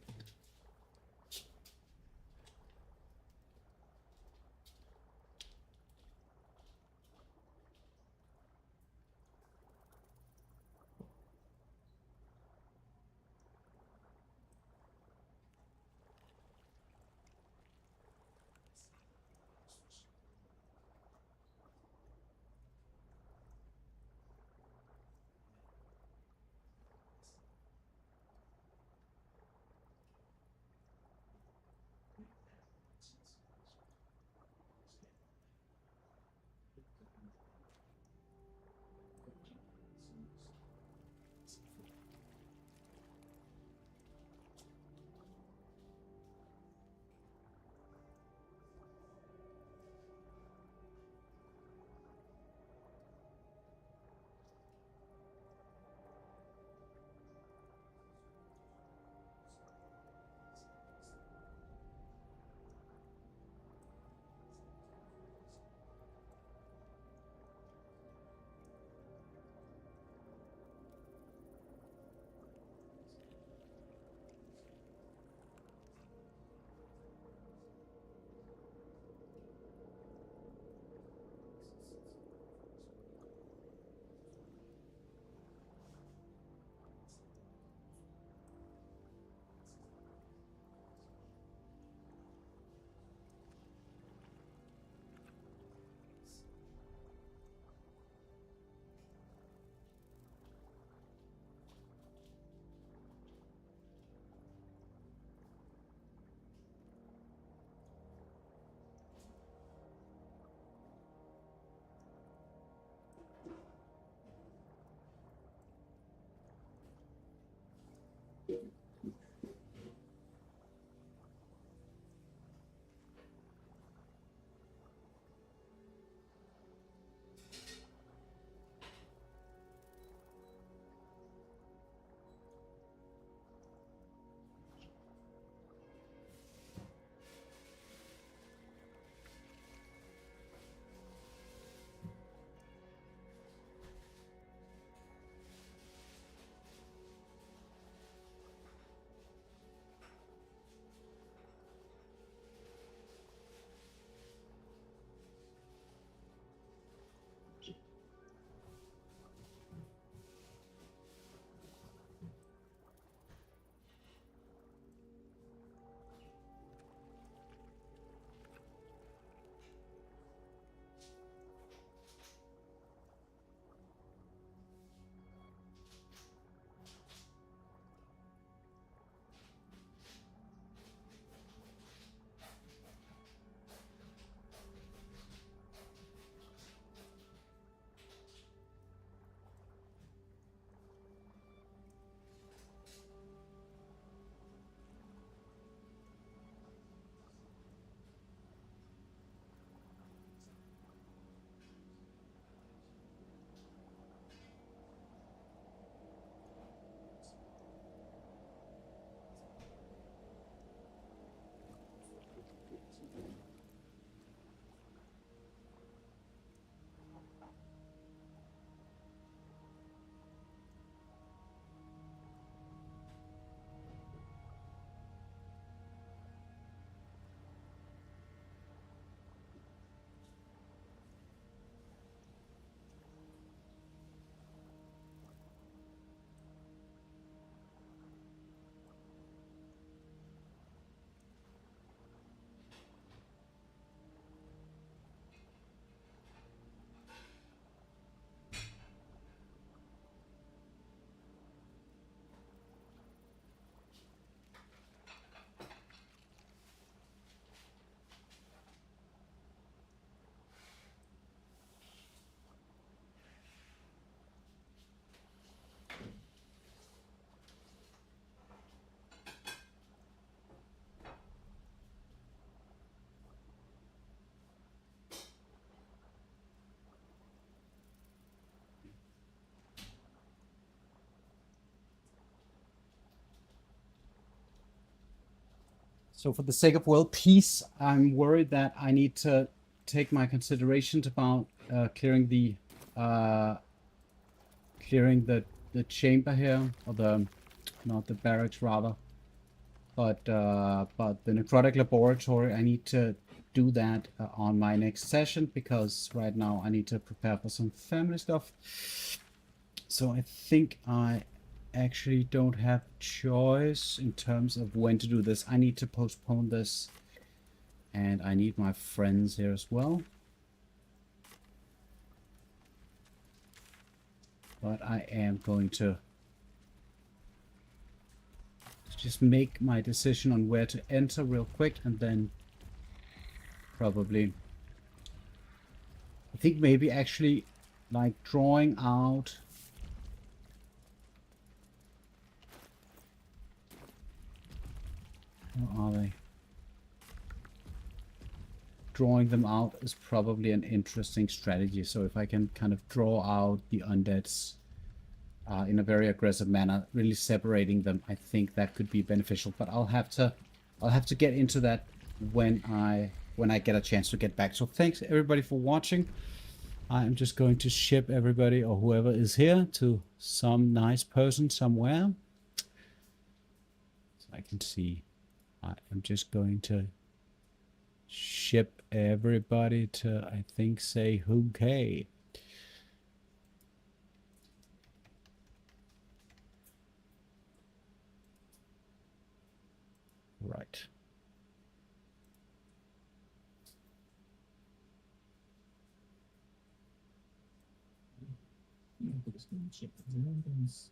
So for the sake of world peace, I'm worried that I need to take my considerations about clearing the chamber here, or the not the barracks rather, but the necrotic laboratory. I need to do that on my next session, because right now I need to prepare for some family stuff. So I think I actually don't have choice in terms of when to do this. I need to postpone this, and I need my friends here as well. But I am going to just make my decision on where to enter real quick, and then probably, I think maybe actually like drawing out where are they? Drawing them out is probably an interesting strategy. So if I can kind of draw out the undeads in a very aggressive manner, really separating them, I think that could be beneficial. But I'll have to get into that when I get a chance to get back. So thanks everybody for watching. I'm just going to ship everybody, or whoever is here, to some nice person somewhere. So I can see. I am just going to ship everybody to, I think, say okay. Right. Yeah, because the ship is